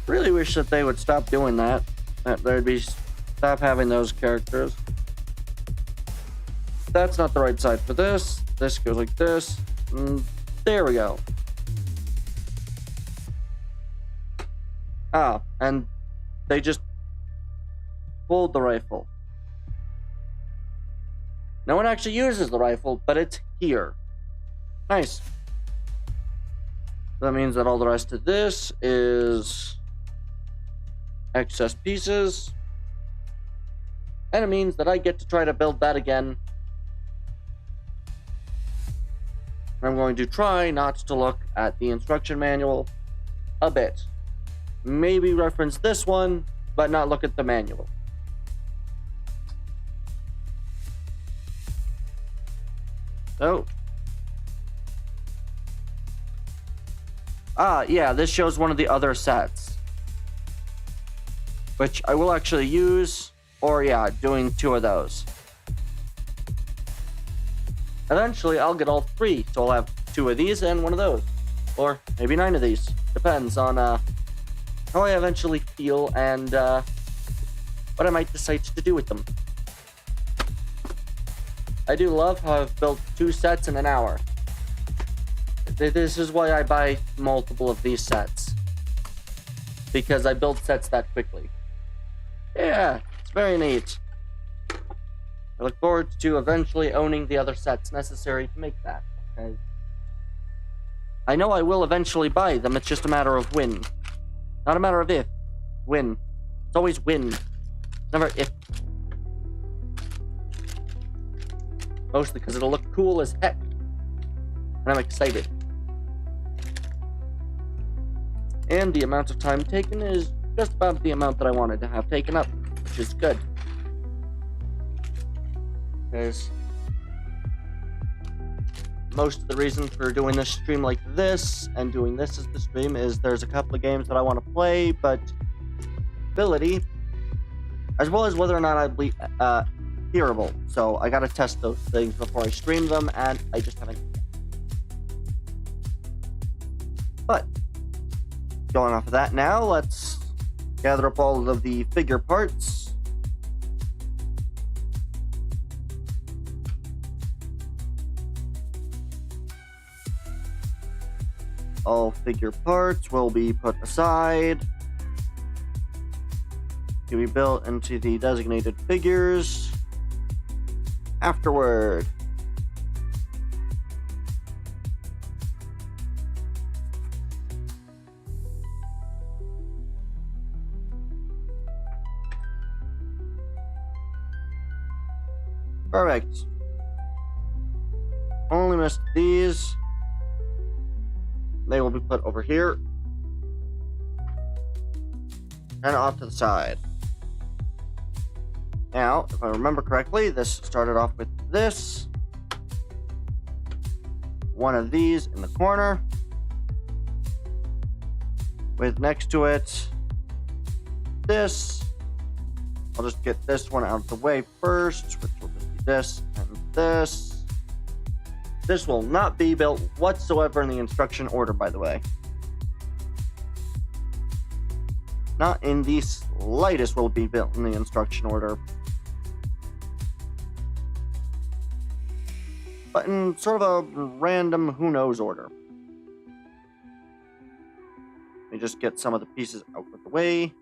Really wish that they would stop doing that. That there'd be stop having those characters. That's not the right side for this. This goes like this. There we go. Ah, and they just pulled the rifle. No one actually uses the rifle, but it's here. Nice. That means that all the rest of this is excess pieces. And it means that I get to try to build that again. I'm going to try not to look at the instruction manual a bit. Maybe reference this one, but not look at the manual. So. Yeah, this shows one of the other sets, which I will actually use, or yeah, doing 2 of those. Eventually, I'll get all 3, so I'll have 2 of these and 1 of those. Or maybe 9 of these. Depends on how I eventually feel and what I might decide to do with them. I do love how I've built 2 sets in an hour. This is why I buy multiple of these sets. Because I build sets that quickly. Yeah, it's very neat. I look forward to eventually owning the other sets necessary to make that. Okay? I know I will eventually buy them, it's just a matter of when. Not a matter of if. When. It's always when. Never if. Mostly because it'll look cool as heck. And I'm excited. And the amount of time taken is just about the amount that I wanted to have taken up, which is good. Because most of the reason for doing this stream like this and doing this as the stream is there's a couple of games that I want to play, but ability, as well as whether or not I'd be hearable. So I gotta test those things before I stream them, and I just haven't. But going off of that now, let's gather up all of the figure parts. All figure parts will be put aside to be built into the designated figures afterward. Perfect. Only missed these. They will be put over here and off to the side. Now, if I remember correctly, this started off with this. One of these in the corner. With next to it, this. I'll just get this one out of the way first, which will just be this and this. This will not be built whatsoever in the instruction order, by the way. Not in the slightest will it be built in the instruction order. But in sort of a random who knows order. Let me just get some of the pieces out of the way.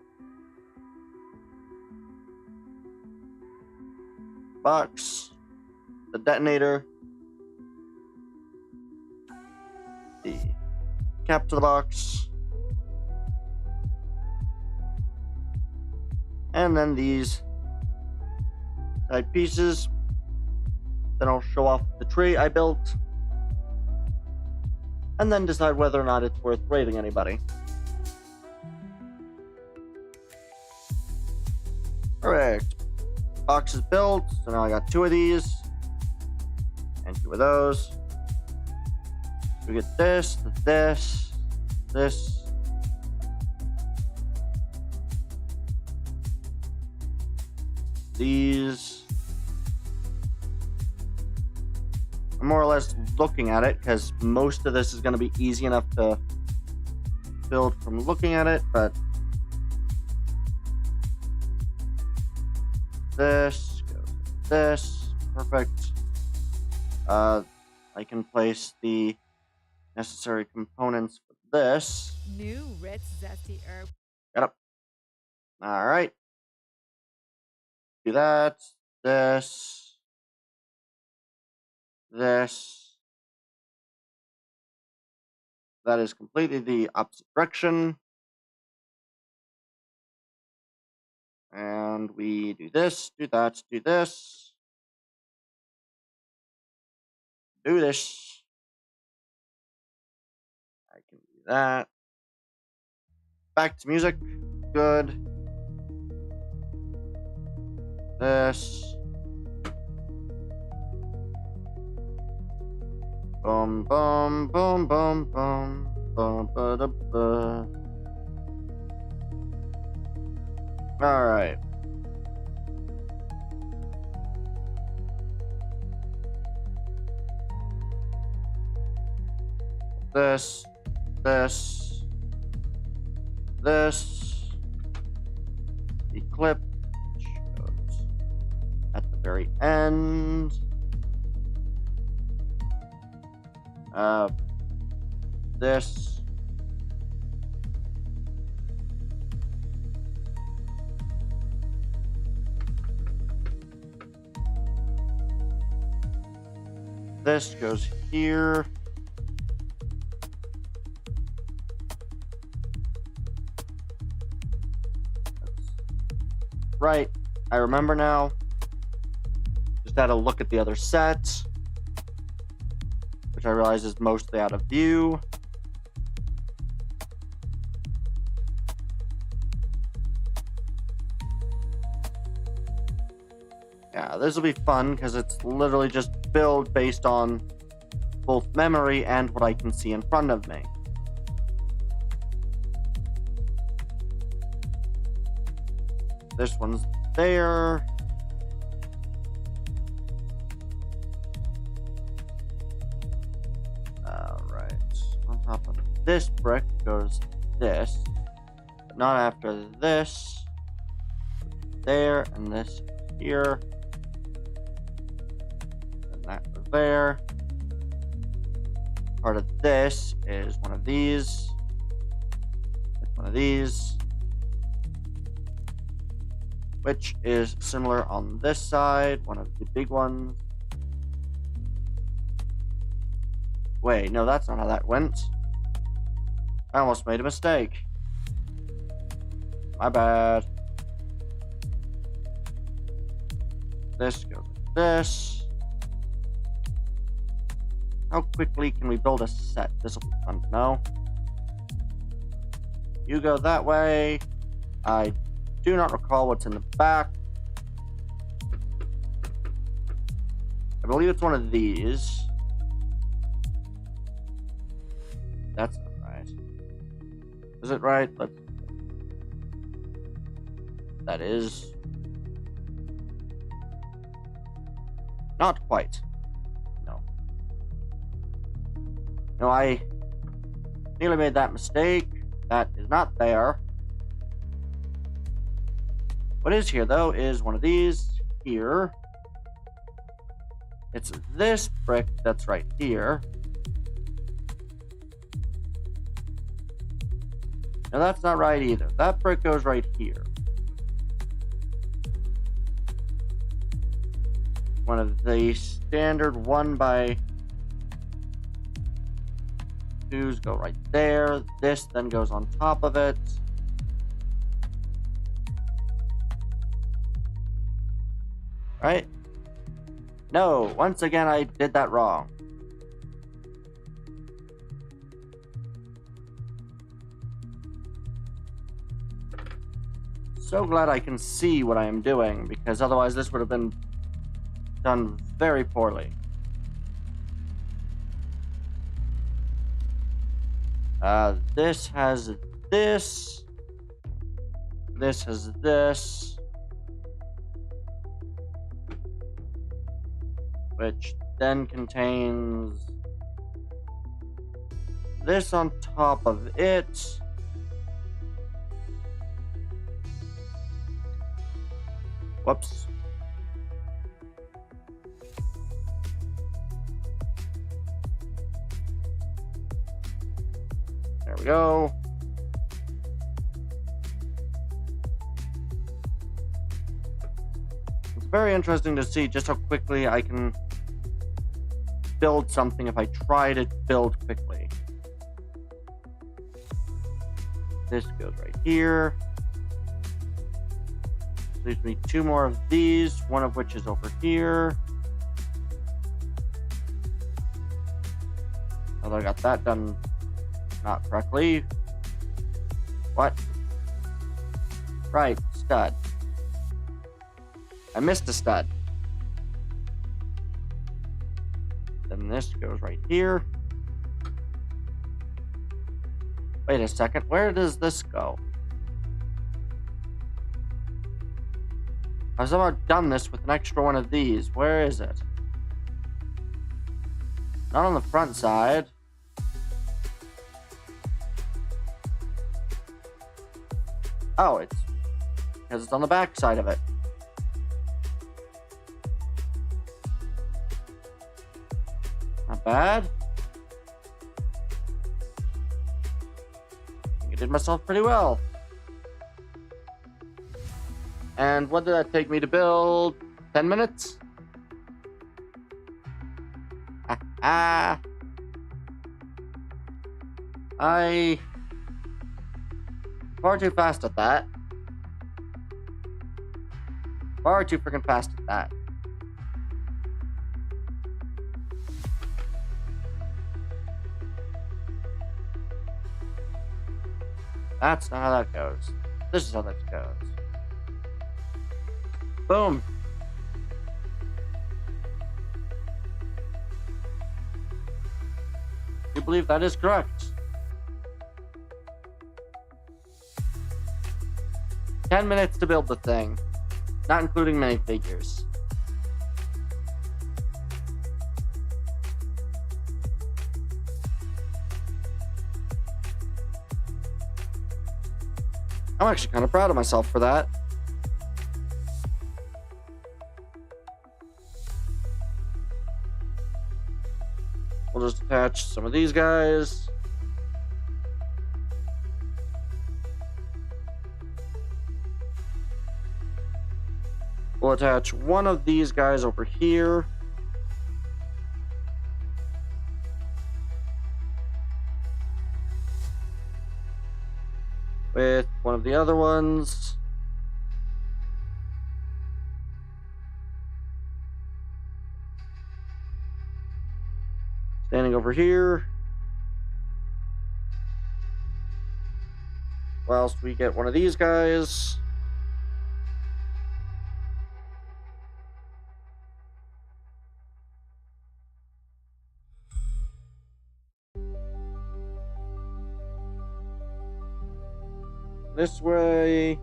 Box. The detonator. The cap to the box. And then these side pieces. Then I'll show off the tree I built. And then decide whether or not it's worth raiding anybody. Alright. Box is built, so now I got 2 of these. And 2 of those. We get this, this, this. These. I'm more or less looking at it, because most of this is going to be easy enough to build from looking at it, but this goes like this. Perfect. I can place the necessary components for this. New rich zesty herb. Get up. Alright. Do that. This. This. That is completely the opposite direction. And we do this, do that, do this. Do this. I can do that. Back to music. Good. This. Boom, boom, boom, boom, boom. Boom, ba, da, ba. All right. This. The clip goes at the very end. This. This goes here. Right, I remember now. Just had to look at the other set, which I realize is mostly out of view. Yeah, this will be fun because it's literally just build based on both memory and what I can see in front of me. This one's there. Alright. On top of this brick goes this. But not after this. There, and this here. And that goes there. Part of this is one of these. One of these. Which is similar on this side, one of the big ones. Wait, no, that's not how that went. I almost made a mistake. My bad. This goes like this. How quickly can we build a set? This will be fun to know. You go that way. I do not recall what's in the back. I believe it's one of these. That's not right. Is it right? That is not quite. No. No, I nearly made that mistake. That is not there. What is here, though, is one of these here. It's this brick that's right here. Now, that's not right either. That brick goes right here. One of the standard 1x2s go right there. This then goes on top of it. Right? No, once again I did that wrong. So glad I can see what I am doing, because otherwise this would have been done very poorly. This has this. This has this. Which then contains this on top of it. Whoops. There we go. It's very interesting to see just how quickly I can build something if I try to build quickly. This goes right here. Leaves me 2 more of these, one of which is over here. Although I got that done not correctly. What? Right, stud. I missed a stud. Then this goes right here. Wait a second, where does this go? I've somehow done this with an extra one of these. Where is it? Not on the front side. Oh, it's because it's on the back side of it. Not bad. I think I did myself pretty well. And what did that take me to build? 10 minutes? I far too fast at that. Far too freaking fast at that. That's not how that goes. This is how that goes. Boom. You believe that is correct? 10 minutes to build the thing, not including minifigures. I'm actually kind of proud of myself for that. We'll just attach some of these guys. We'll attach one of these guys over here. With one of the other ones. Standing over here. Whilst we get one of these guys. This way.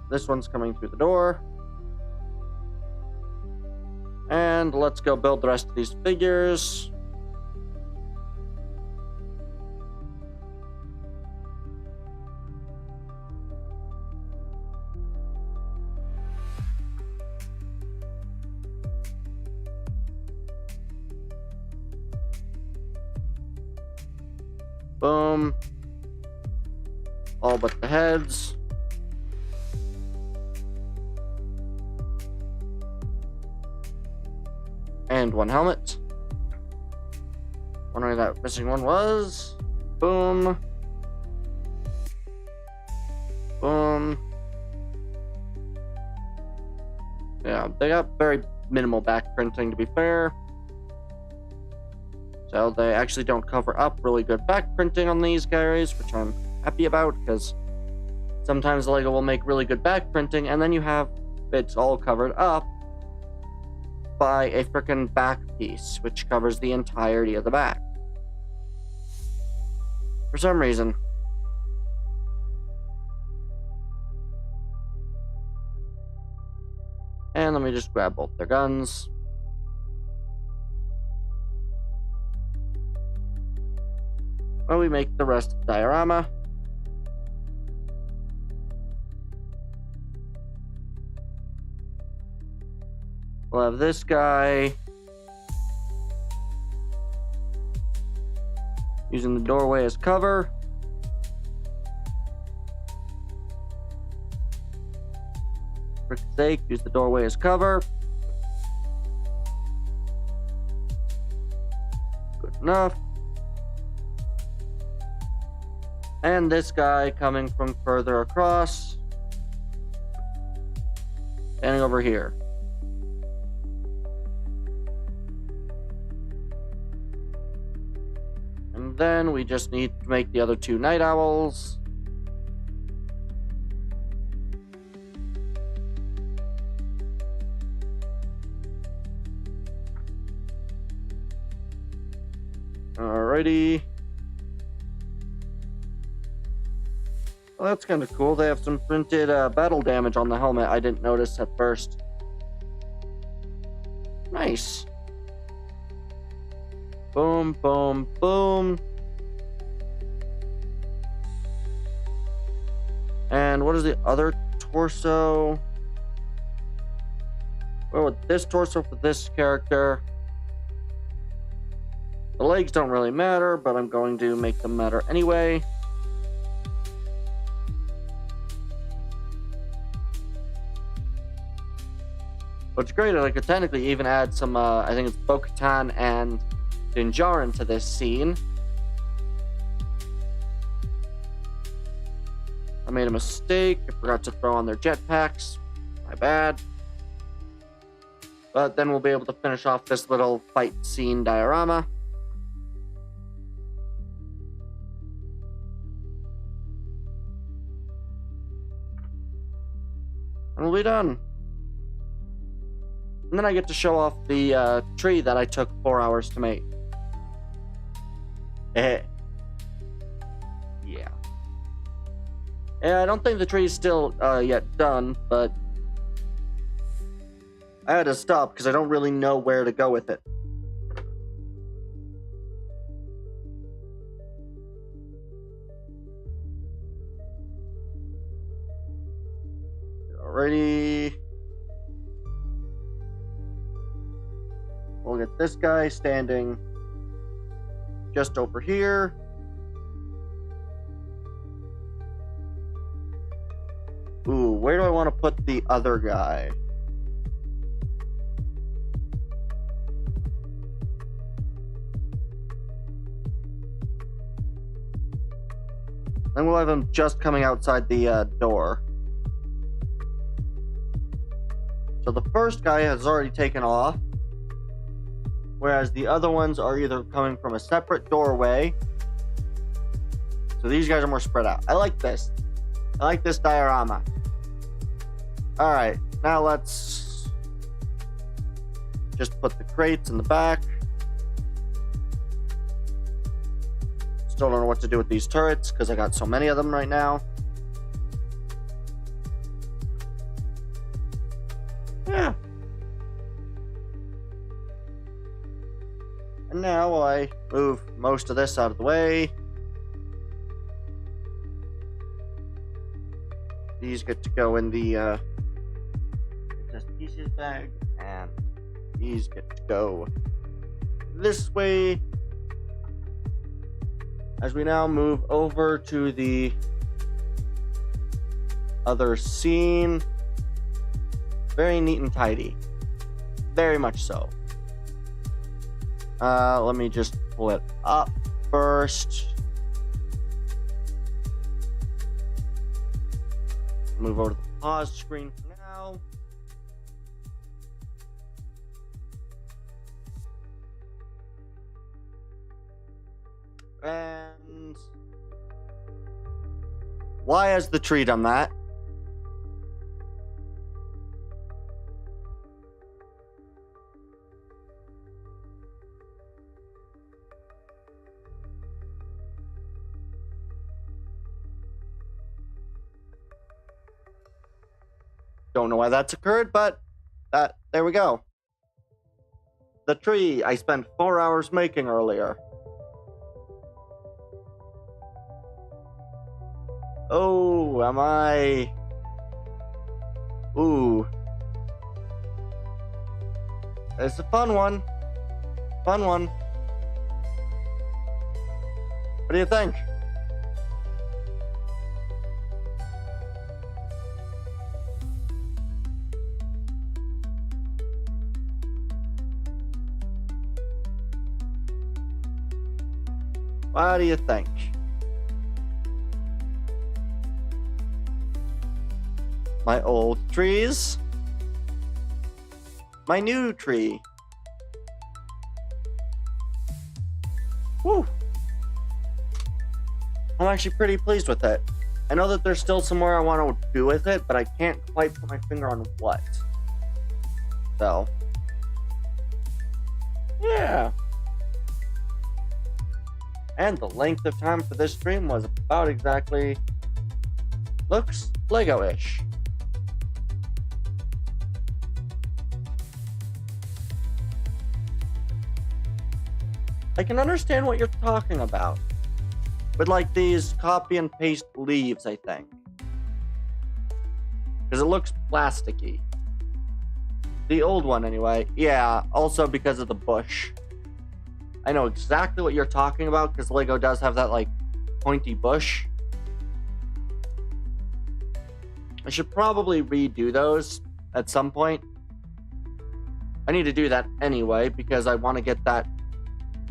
This one's coming through the door. And let's go build the rest of these figures. Boom. All but the heads. And one helmet. Wondering that missing one was. Boom. Boom. know, they got very minimal back printing, to be fair. So they actually don't cover up really good back printing on these guys, which I'm happy about, because sometimes LEGO will make really good back printing, and then you have it's all covered up by a frickin' back piece, which covers the entirety of the back. For some reason. And let me just grab both their guns. While we make the rest of the diorama. We'll have this guy using the doorway as cover. For sake, use the doorway as cover. Good enough. And this guy coming from further across. Standing over here. And then we just need to make the other two night owls. Alrighty. Well, that's kind of cool. They have some printed battle damage on the helmet I didn't notice at first. Nice. Boom, boom, boom. And what is the other torso? Well, with this torso for this character. The legs don't really matter, but I'm going to make them matter anyway. What's great is I could technically even add some, I think it's Bo-Katan and Din Djarin to this scene. I made a mistake. I forgot to throw on their jetpacks. My bad. But then we'll be able to finish off this little fight scene diorama. And we'll be done. And then I get to show off the tree that I took 4 hours to make. Yeah. And I don't think the tree is still yet done, but I had to stop because I don't really know where to go with it. Alrighty. We'll get this guy standing just over here. Ooh, where do I want to put the other guy? Then we'll have him just coming outside the door. So the first guy has already taken off, whereas the other ones are either coming from a separate doorway. So these guys are more spread out. I like this. I like this diorama. Alright, now let's just put the crates in the back. Still don't know what to do with these turrets because I got so many of them right now. Yeah. And now while I move most of this out of the way, these get to go in the test pieces bag, and these get to go this way. As we now move over to the other scene. Very neat and tidy. Very much so. Let me just pull it up first. Move over to the pause screen for now. And why has the tree done that? Don't know why that's occurred, but there we go. The tree I spent 4 hours making earlier. Oh, am I... Ooh. It's a fun one. Fun one. What do you think? What do you think? My old trees? My new tree? Whew. I'm actually pretty pleased with it. I know that there's still some more I want to do with it, but I can't quite put my finger on what. So, yeah. And the length of time for this stream was about exactly... Looks Lego-ish. I can understand what you're talking about. With like these copy and paste leaves, I think. Because it looks plasticky. The old one anyway. Yeah, also because of the bush. I know exactly what you're talking about because Lego does have that like pointy bush. I should probably redo those at some point. I need to do that anyway because I want to get that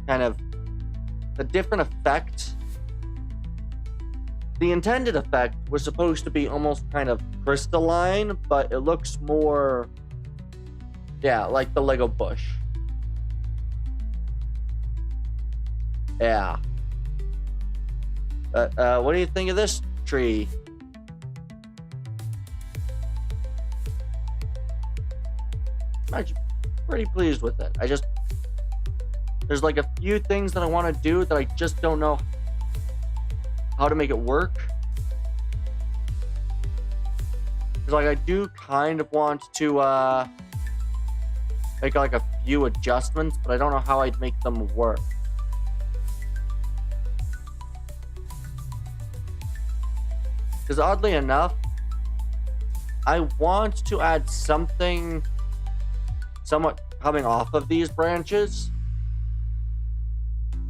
kind of a different effect. The intended effect was supposed to be almost kind of crystalline, but it looks more, yeah, like the Lego bush. Yeah. What do you think of this tree? I'm actually pretty pleased with it. There's like a few things that I want to do that I just don't know how to make it work. Because like I do kind of want to make like a few adjustments, but I don't know how I'd make them work. Because oddly enough, I want to add something somewhat coming off of these branches,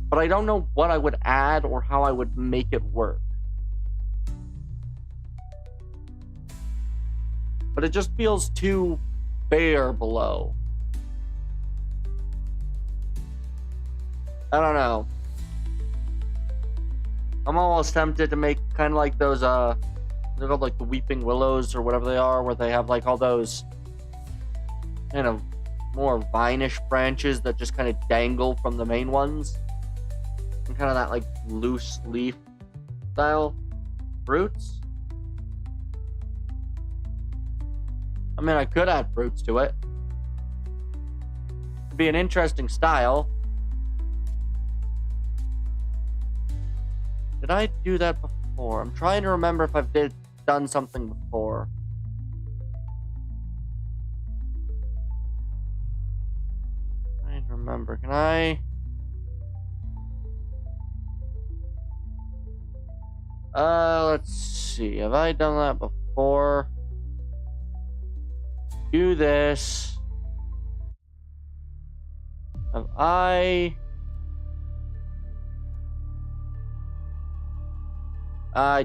but I don't know what I would add or how I would make it work. But it just feels too bare below. I don't know. I'm almost tempted to make kind of like those, they're called like the weeping willows or whatever they are, where they have like all those kind of more vine-ish branches that just kind of dangle from the main ones. And kind of that like loose leaf style roots. I mean, I could add roots to it. It'd be an interesting style. Did I do that before? I'm trying to remember if I've done something before. Trying to remember. Can I? Let's see. Have I done that before? Do this. Have I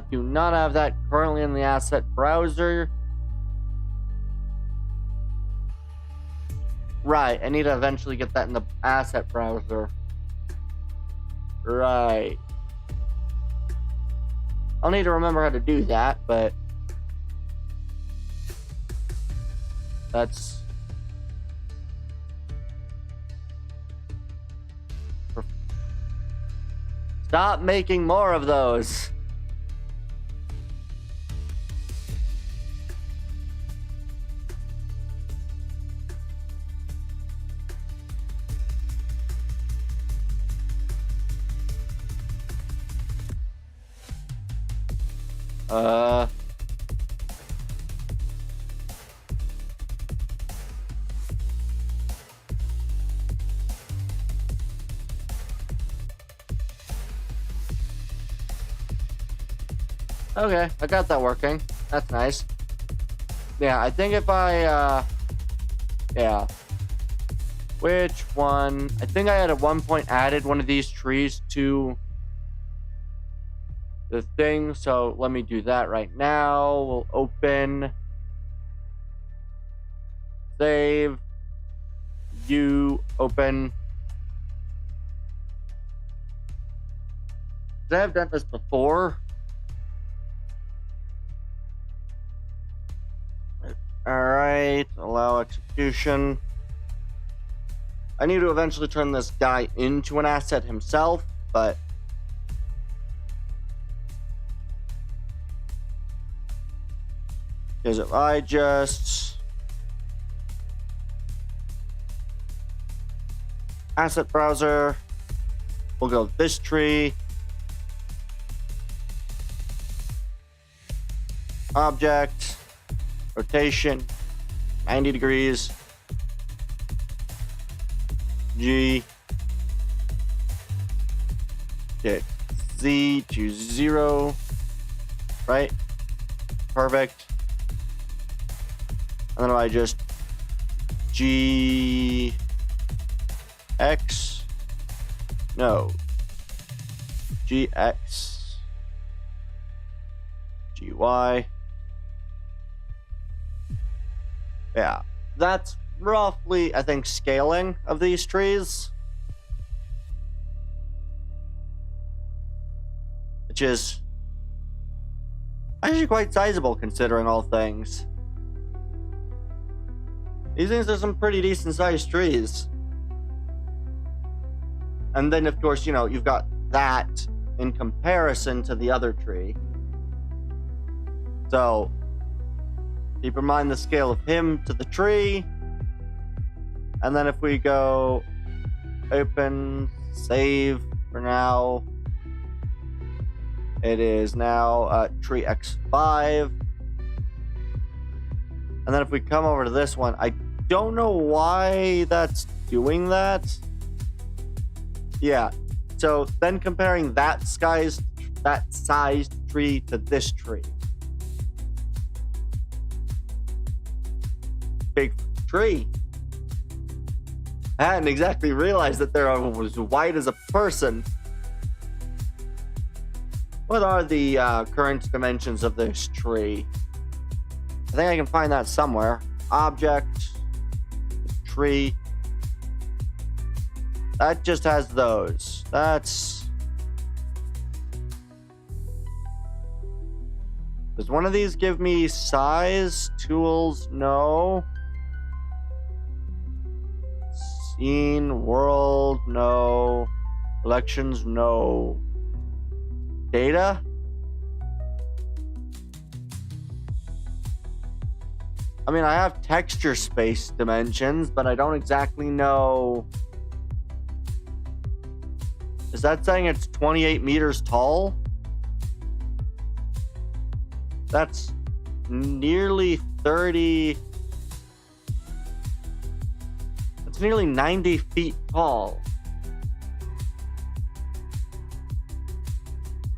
do not have that currently in the asset browser. Right, I need to eventually get that in the asset browser. Right. I'll need to remember how to do that, but that's Stop making more of those. Okay, I got that working. That's nice. Yeah, I think if I, yeah. Which one? I think I had at one point added one of these trees to the thing, so let me do that right now. We'll open, save, open. Did I have done this before? Alright, allow execution. I need to eventually turn this guy into an asset himself, but because if I just asset browser, we'll go this tree, object, rotation, 90 degrees, G, get Z to 0, right? Perfect. And then I just G, X, no, G, X, G, Y. Yeah, that's roughly, I think, scaling of these trees. Which is actually quite sizable considering all things. These things are some pretty decent sized trees. And then, of course, you know, you've got that in comparison to the other tree. So keep in mind the scale of him to the tree. And then if we go open, save for now, it is now tree X5. And then if we come over to this one, I don't know why that's doing that. Yeah, so then comparing that sized tree to this tree. Big tree. I hadn't exactly realized that they're as wide as a person. What are the current dimensions of this tree? I think I can find that somewhere. Object, tree. That just has those. That's... Does one of these give me size? Tools? No. Scene, world, no. Elections, no. Data? I mean, I have texture space dimensions, but I don't exactly know. Is that saying it's 28 meters tall? That's nearly 30. That's nearly 90 feet tall.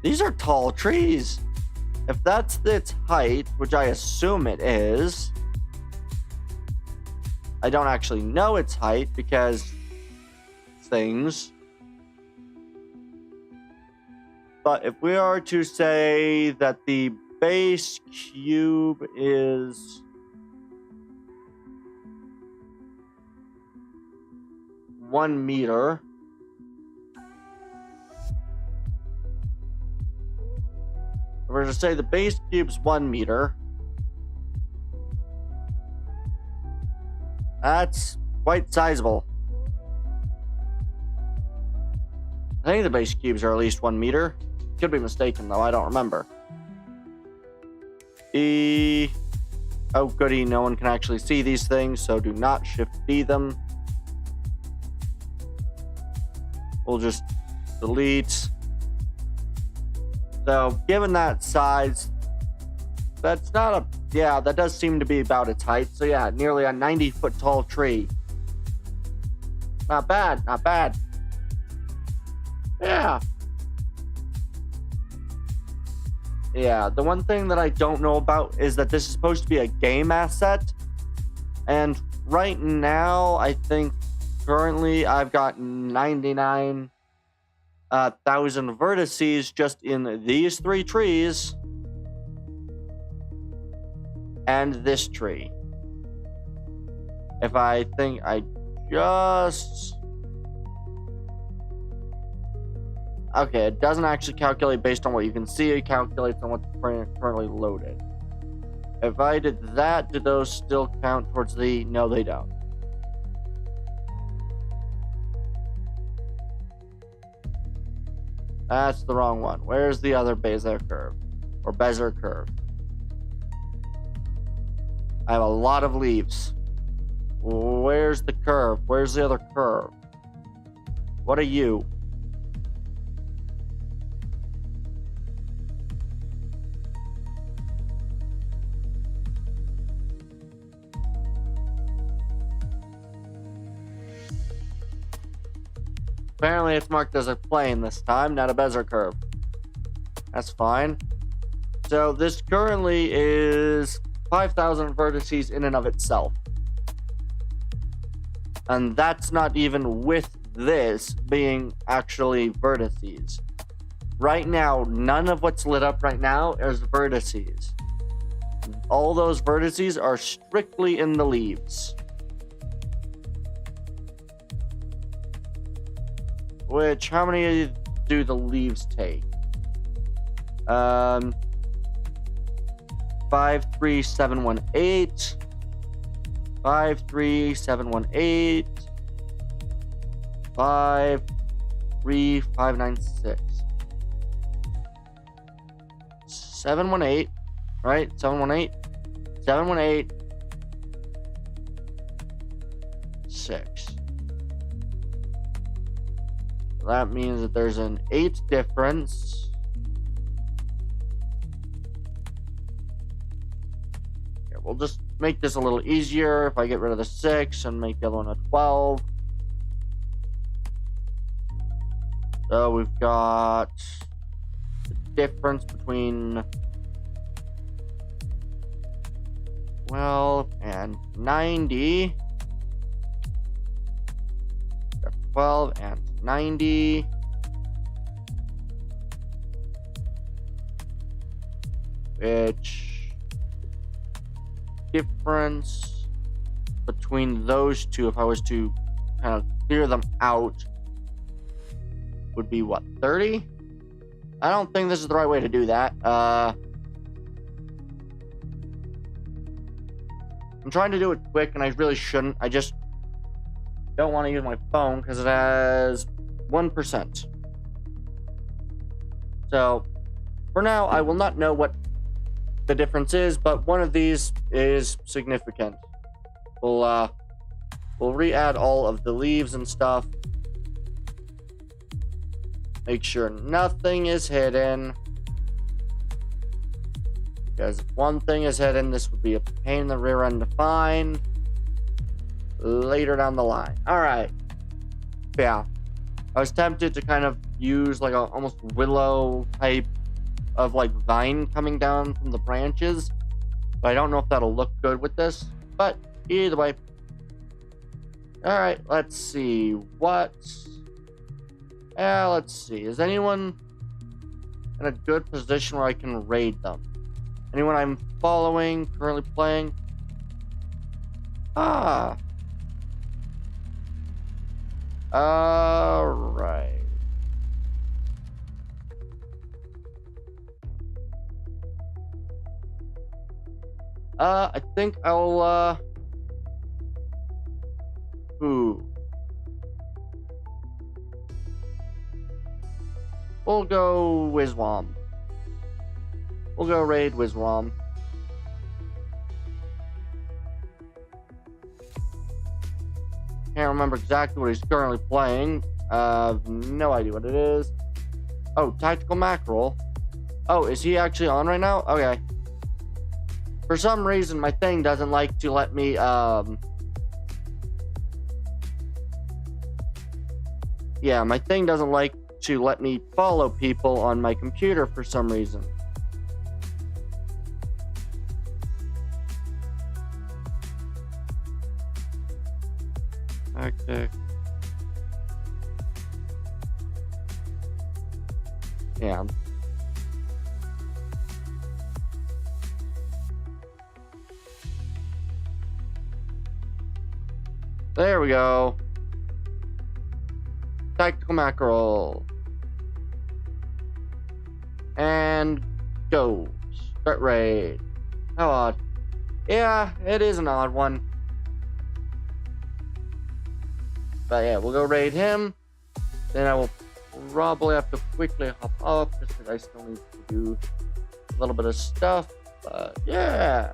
These are tall trees. If that's its height, which I assume it is, I don't actually know its height because things. But if we are to say that the base cube is 1 meter, if we're to say the base cube's 1 meter, that's quite sizable. I think the base cubes are at least 1 meter. Could be mistaken, though. I don't remember. E... Oh, goody. No one can actually see these things, so do not Shift-D them. We'll just delete. So, given that size, that's not a... Yeah, that does seem to be about its height. So, yeah, nearly a 90-foot tall tree. Not bad, not bad. Yeah. Yeah, the one thing that I don't know about is that this is supposed to be a game asset. And right now, I think currently I've got 99,000 vertices just in these 3 trees. And this tree. If I think I just... Okay, it doesn't actually calculate based on what you can see. It calculates on what's currently loaded. If I did that, do those still count towards the... No, they don't. That's the wrong one. Where's the other Bezier curve? Or Bezier curve? I have a lot of leaves. Where's the curve? Where's the other curve? What are you? Apparently it's marked as a plane this time, not a Bezier curve. That's fine. So this currently is 5,000 vertices in and of itself. And that's not even with this being actually vertices. Right now, none of what's lit up right now is vertices. All those vertices are strictly in the leaves. Which, how many do the leaves take? 53718. 53718. 53596. 718, right? 718. 718. 6. That means that there's an 8 difference. Yeah, we'll just make this a little easier if I get rid of the 6 and make the other one a 12. So we've got the difference between 12 and 90. 12 and 90. Which difference between those two, if I was to kind of clear them out, would be what, 30? I don't think this is the right way to do that. I'm trying to do it quick, and I really shouldn't. I just don't want to use my phone because it has 1%. So, for now, I will not know what the difference is, but one of these is significant. We'll re-add all of the leaves and stuff. Make sure nothing is hidden. Because if one thing is hidden, this would be a pain in the rear end to find later down the line. Alright. Yeah. I was tempted to kind of use like a almost willow type of like vine coming down from the branches. But I don't know if that'll look good with this. But either way. Alright, let's see. Let's see. Is anyone in a good position where I can raid them? Anyone I'm following, currently playing? Ah. Alright. I think I'll, We'll go Wizwam. We'll go raid Wizwam. Can't remember exactly what he's currently playing. I have no idea what it is. Oh, Tactical Mackerel. Oh, is he actually on right now? Okay. For some reason, my thing doesn't like to let me, yeah, my thing doesn't like to let me follow people on my computer for some reason. Tactic. Yeah. There we go. Tactical Mackerel. And go. Start raid. How odd. Yeah, it is an odd one. But yeah, we'll go raid him. Then I will probably have to quickly hop off just because I still need to do a little bit of stuff. But yeah.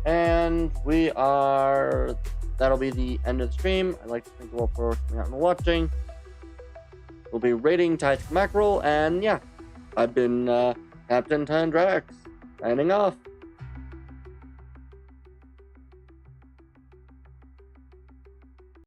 And that'll be the end of the stream. I'd like to thank you all for coming out and watching. We'll be raiding Tactical Mackerel, and yeah, I've been Captain Tandrax, signing off.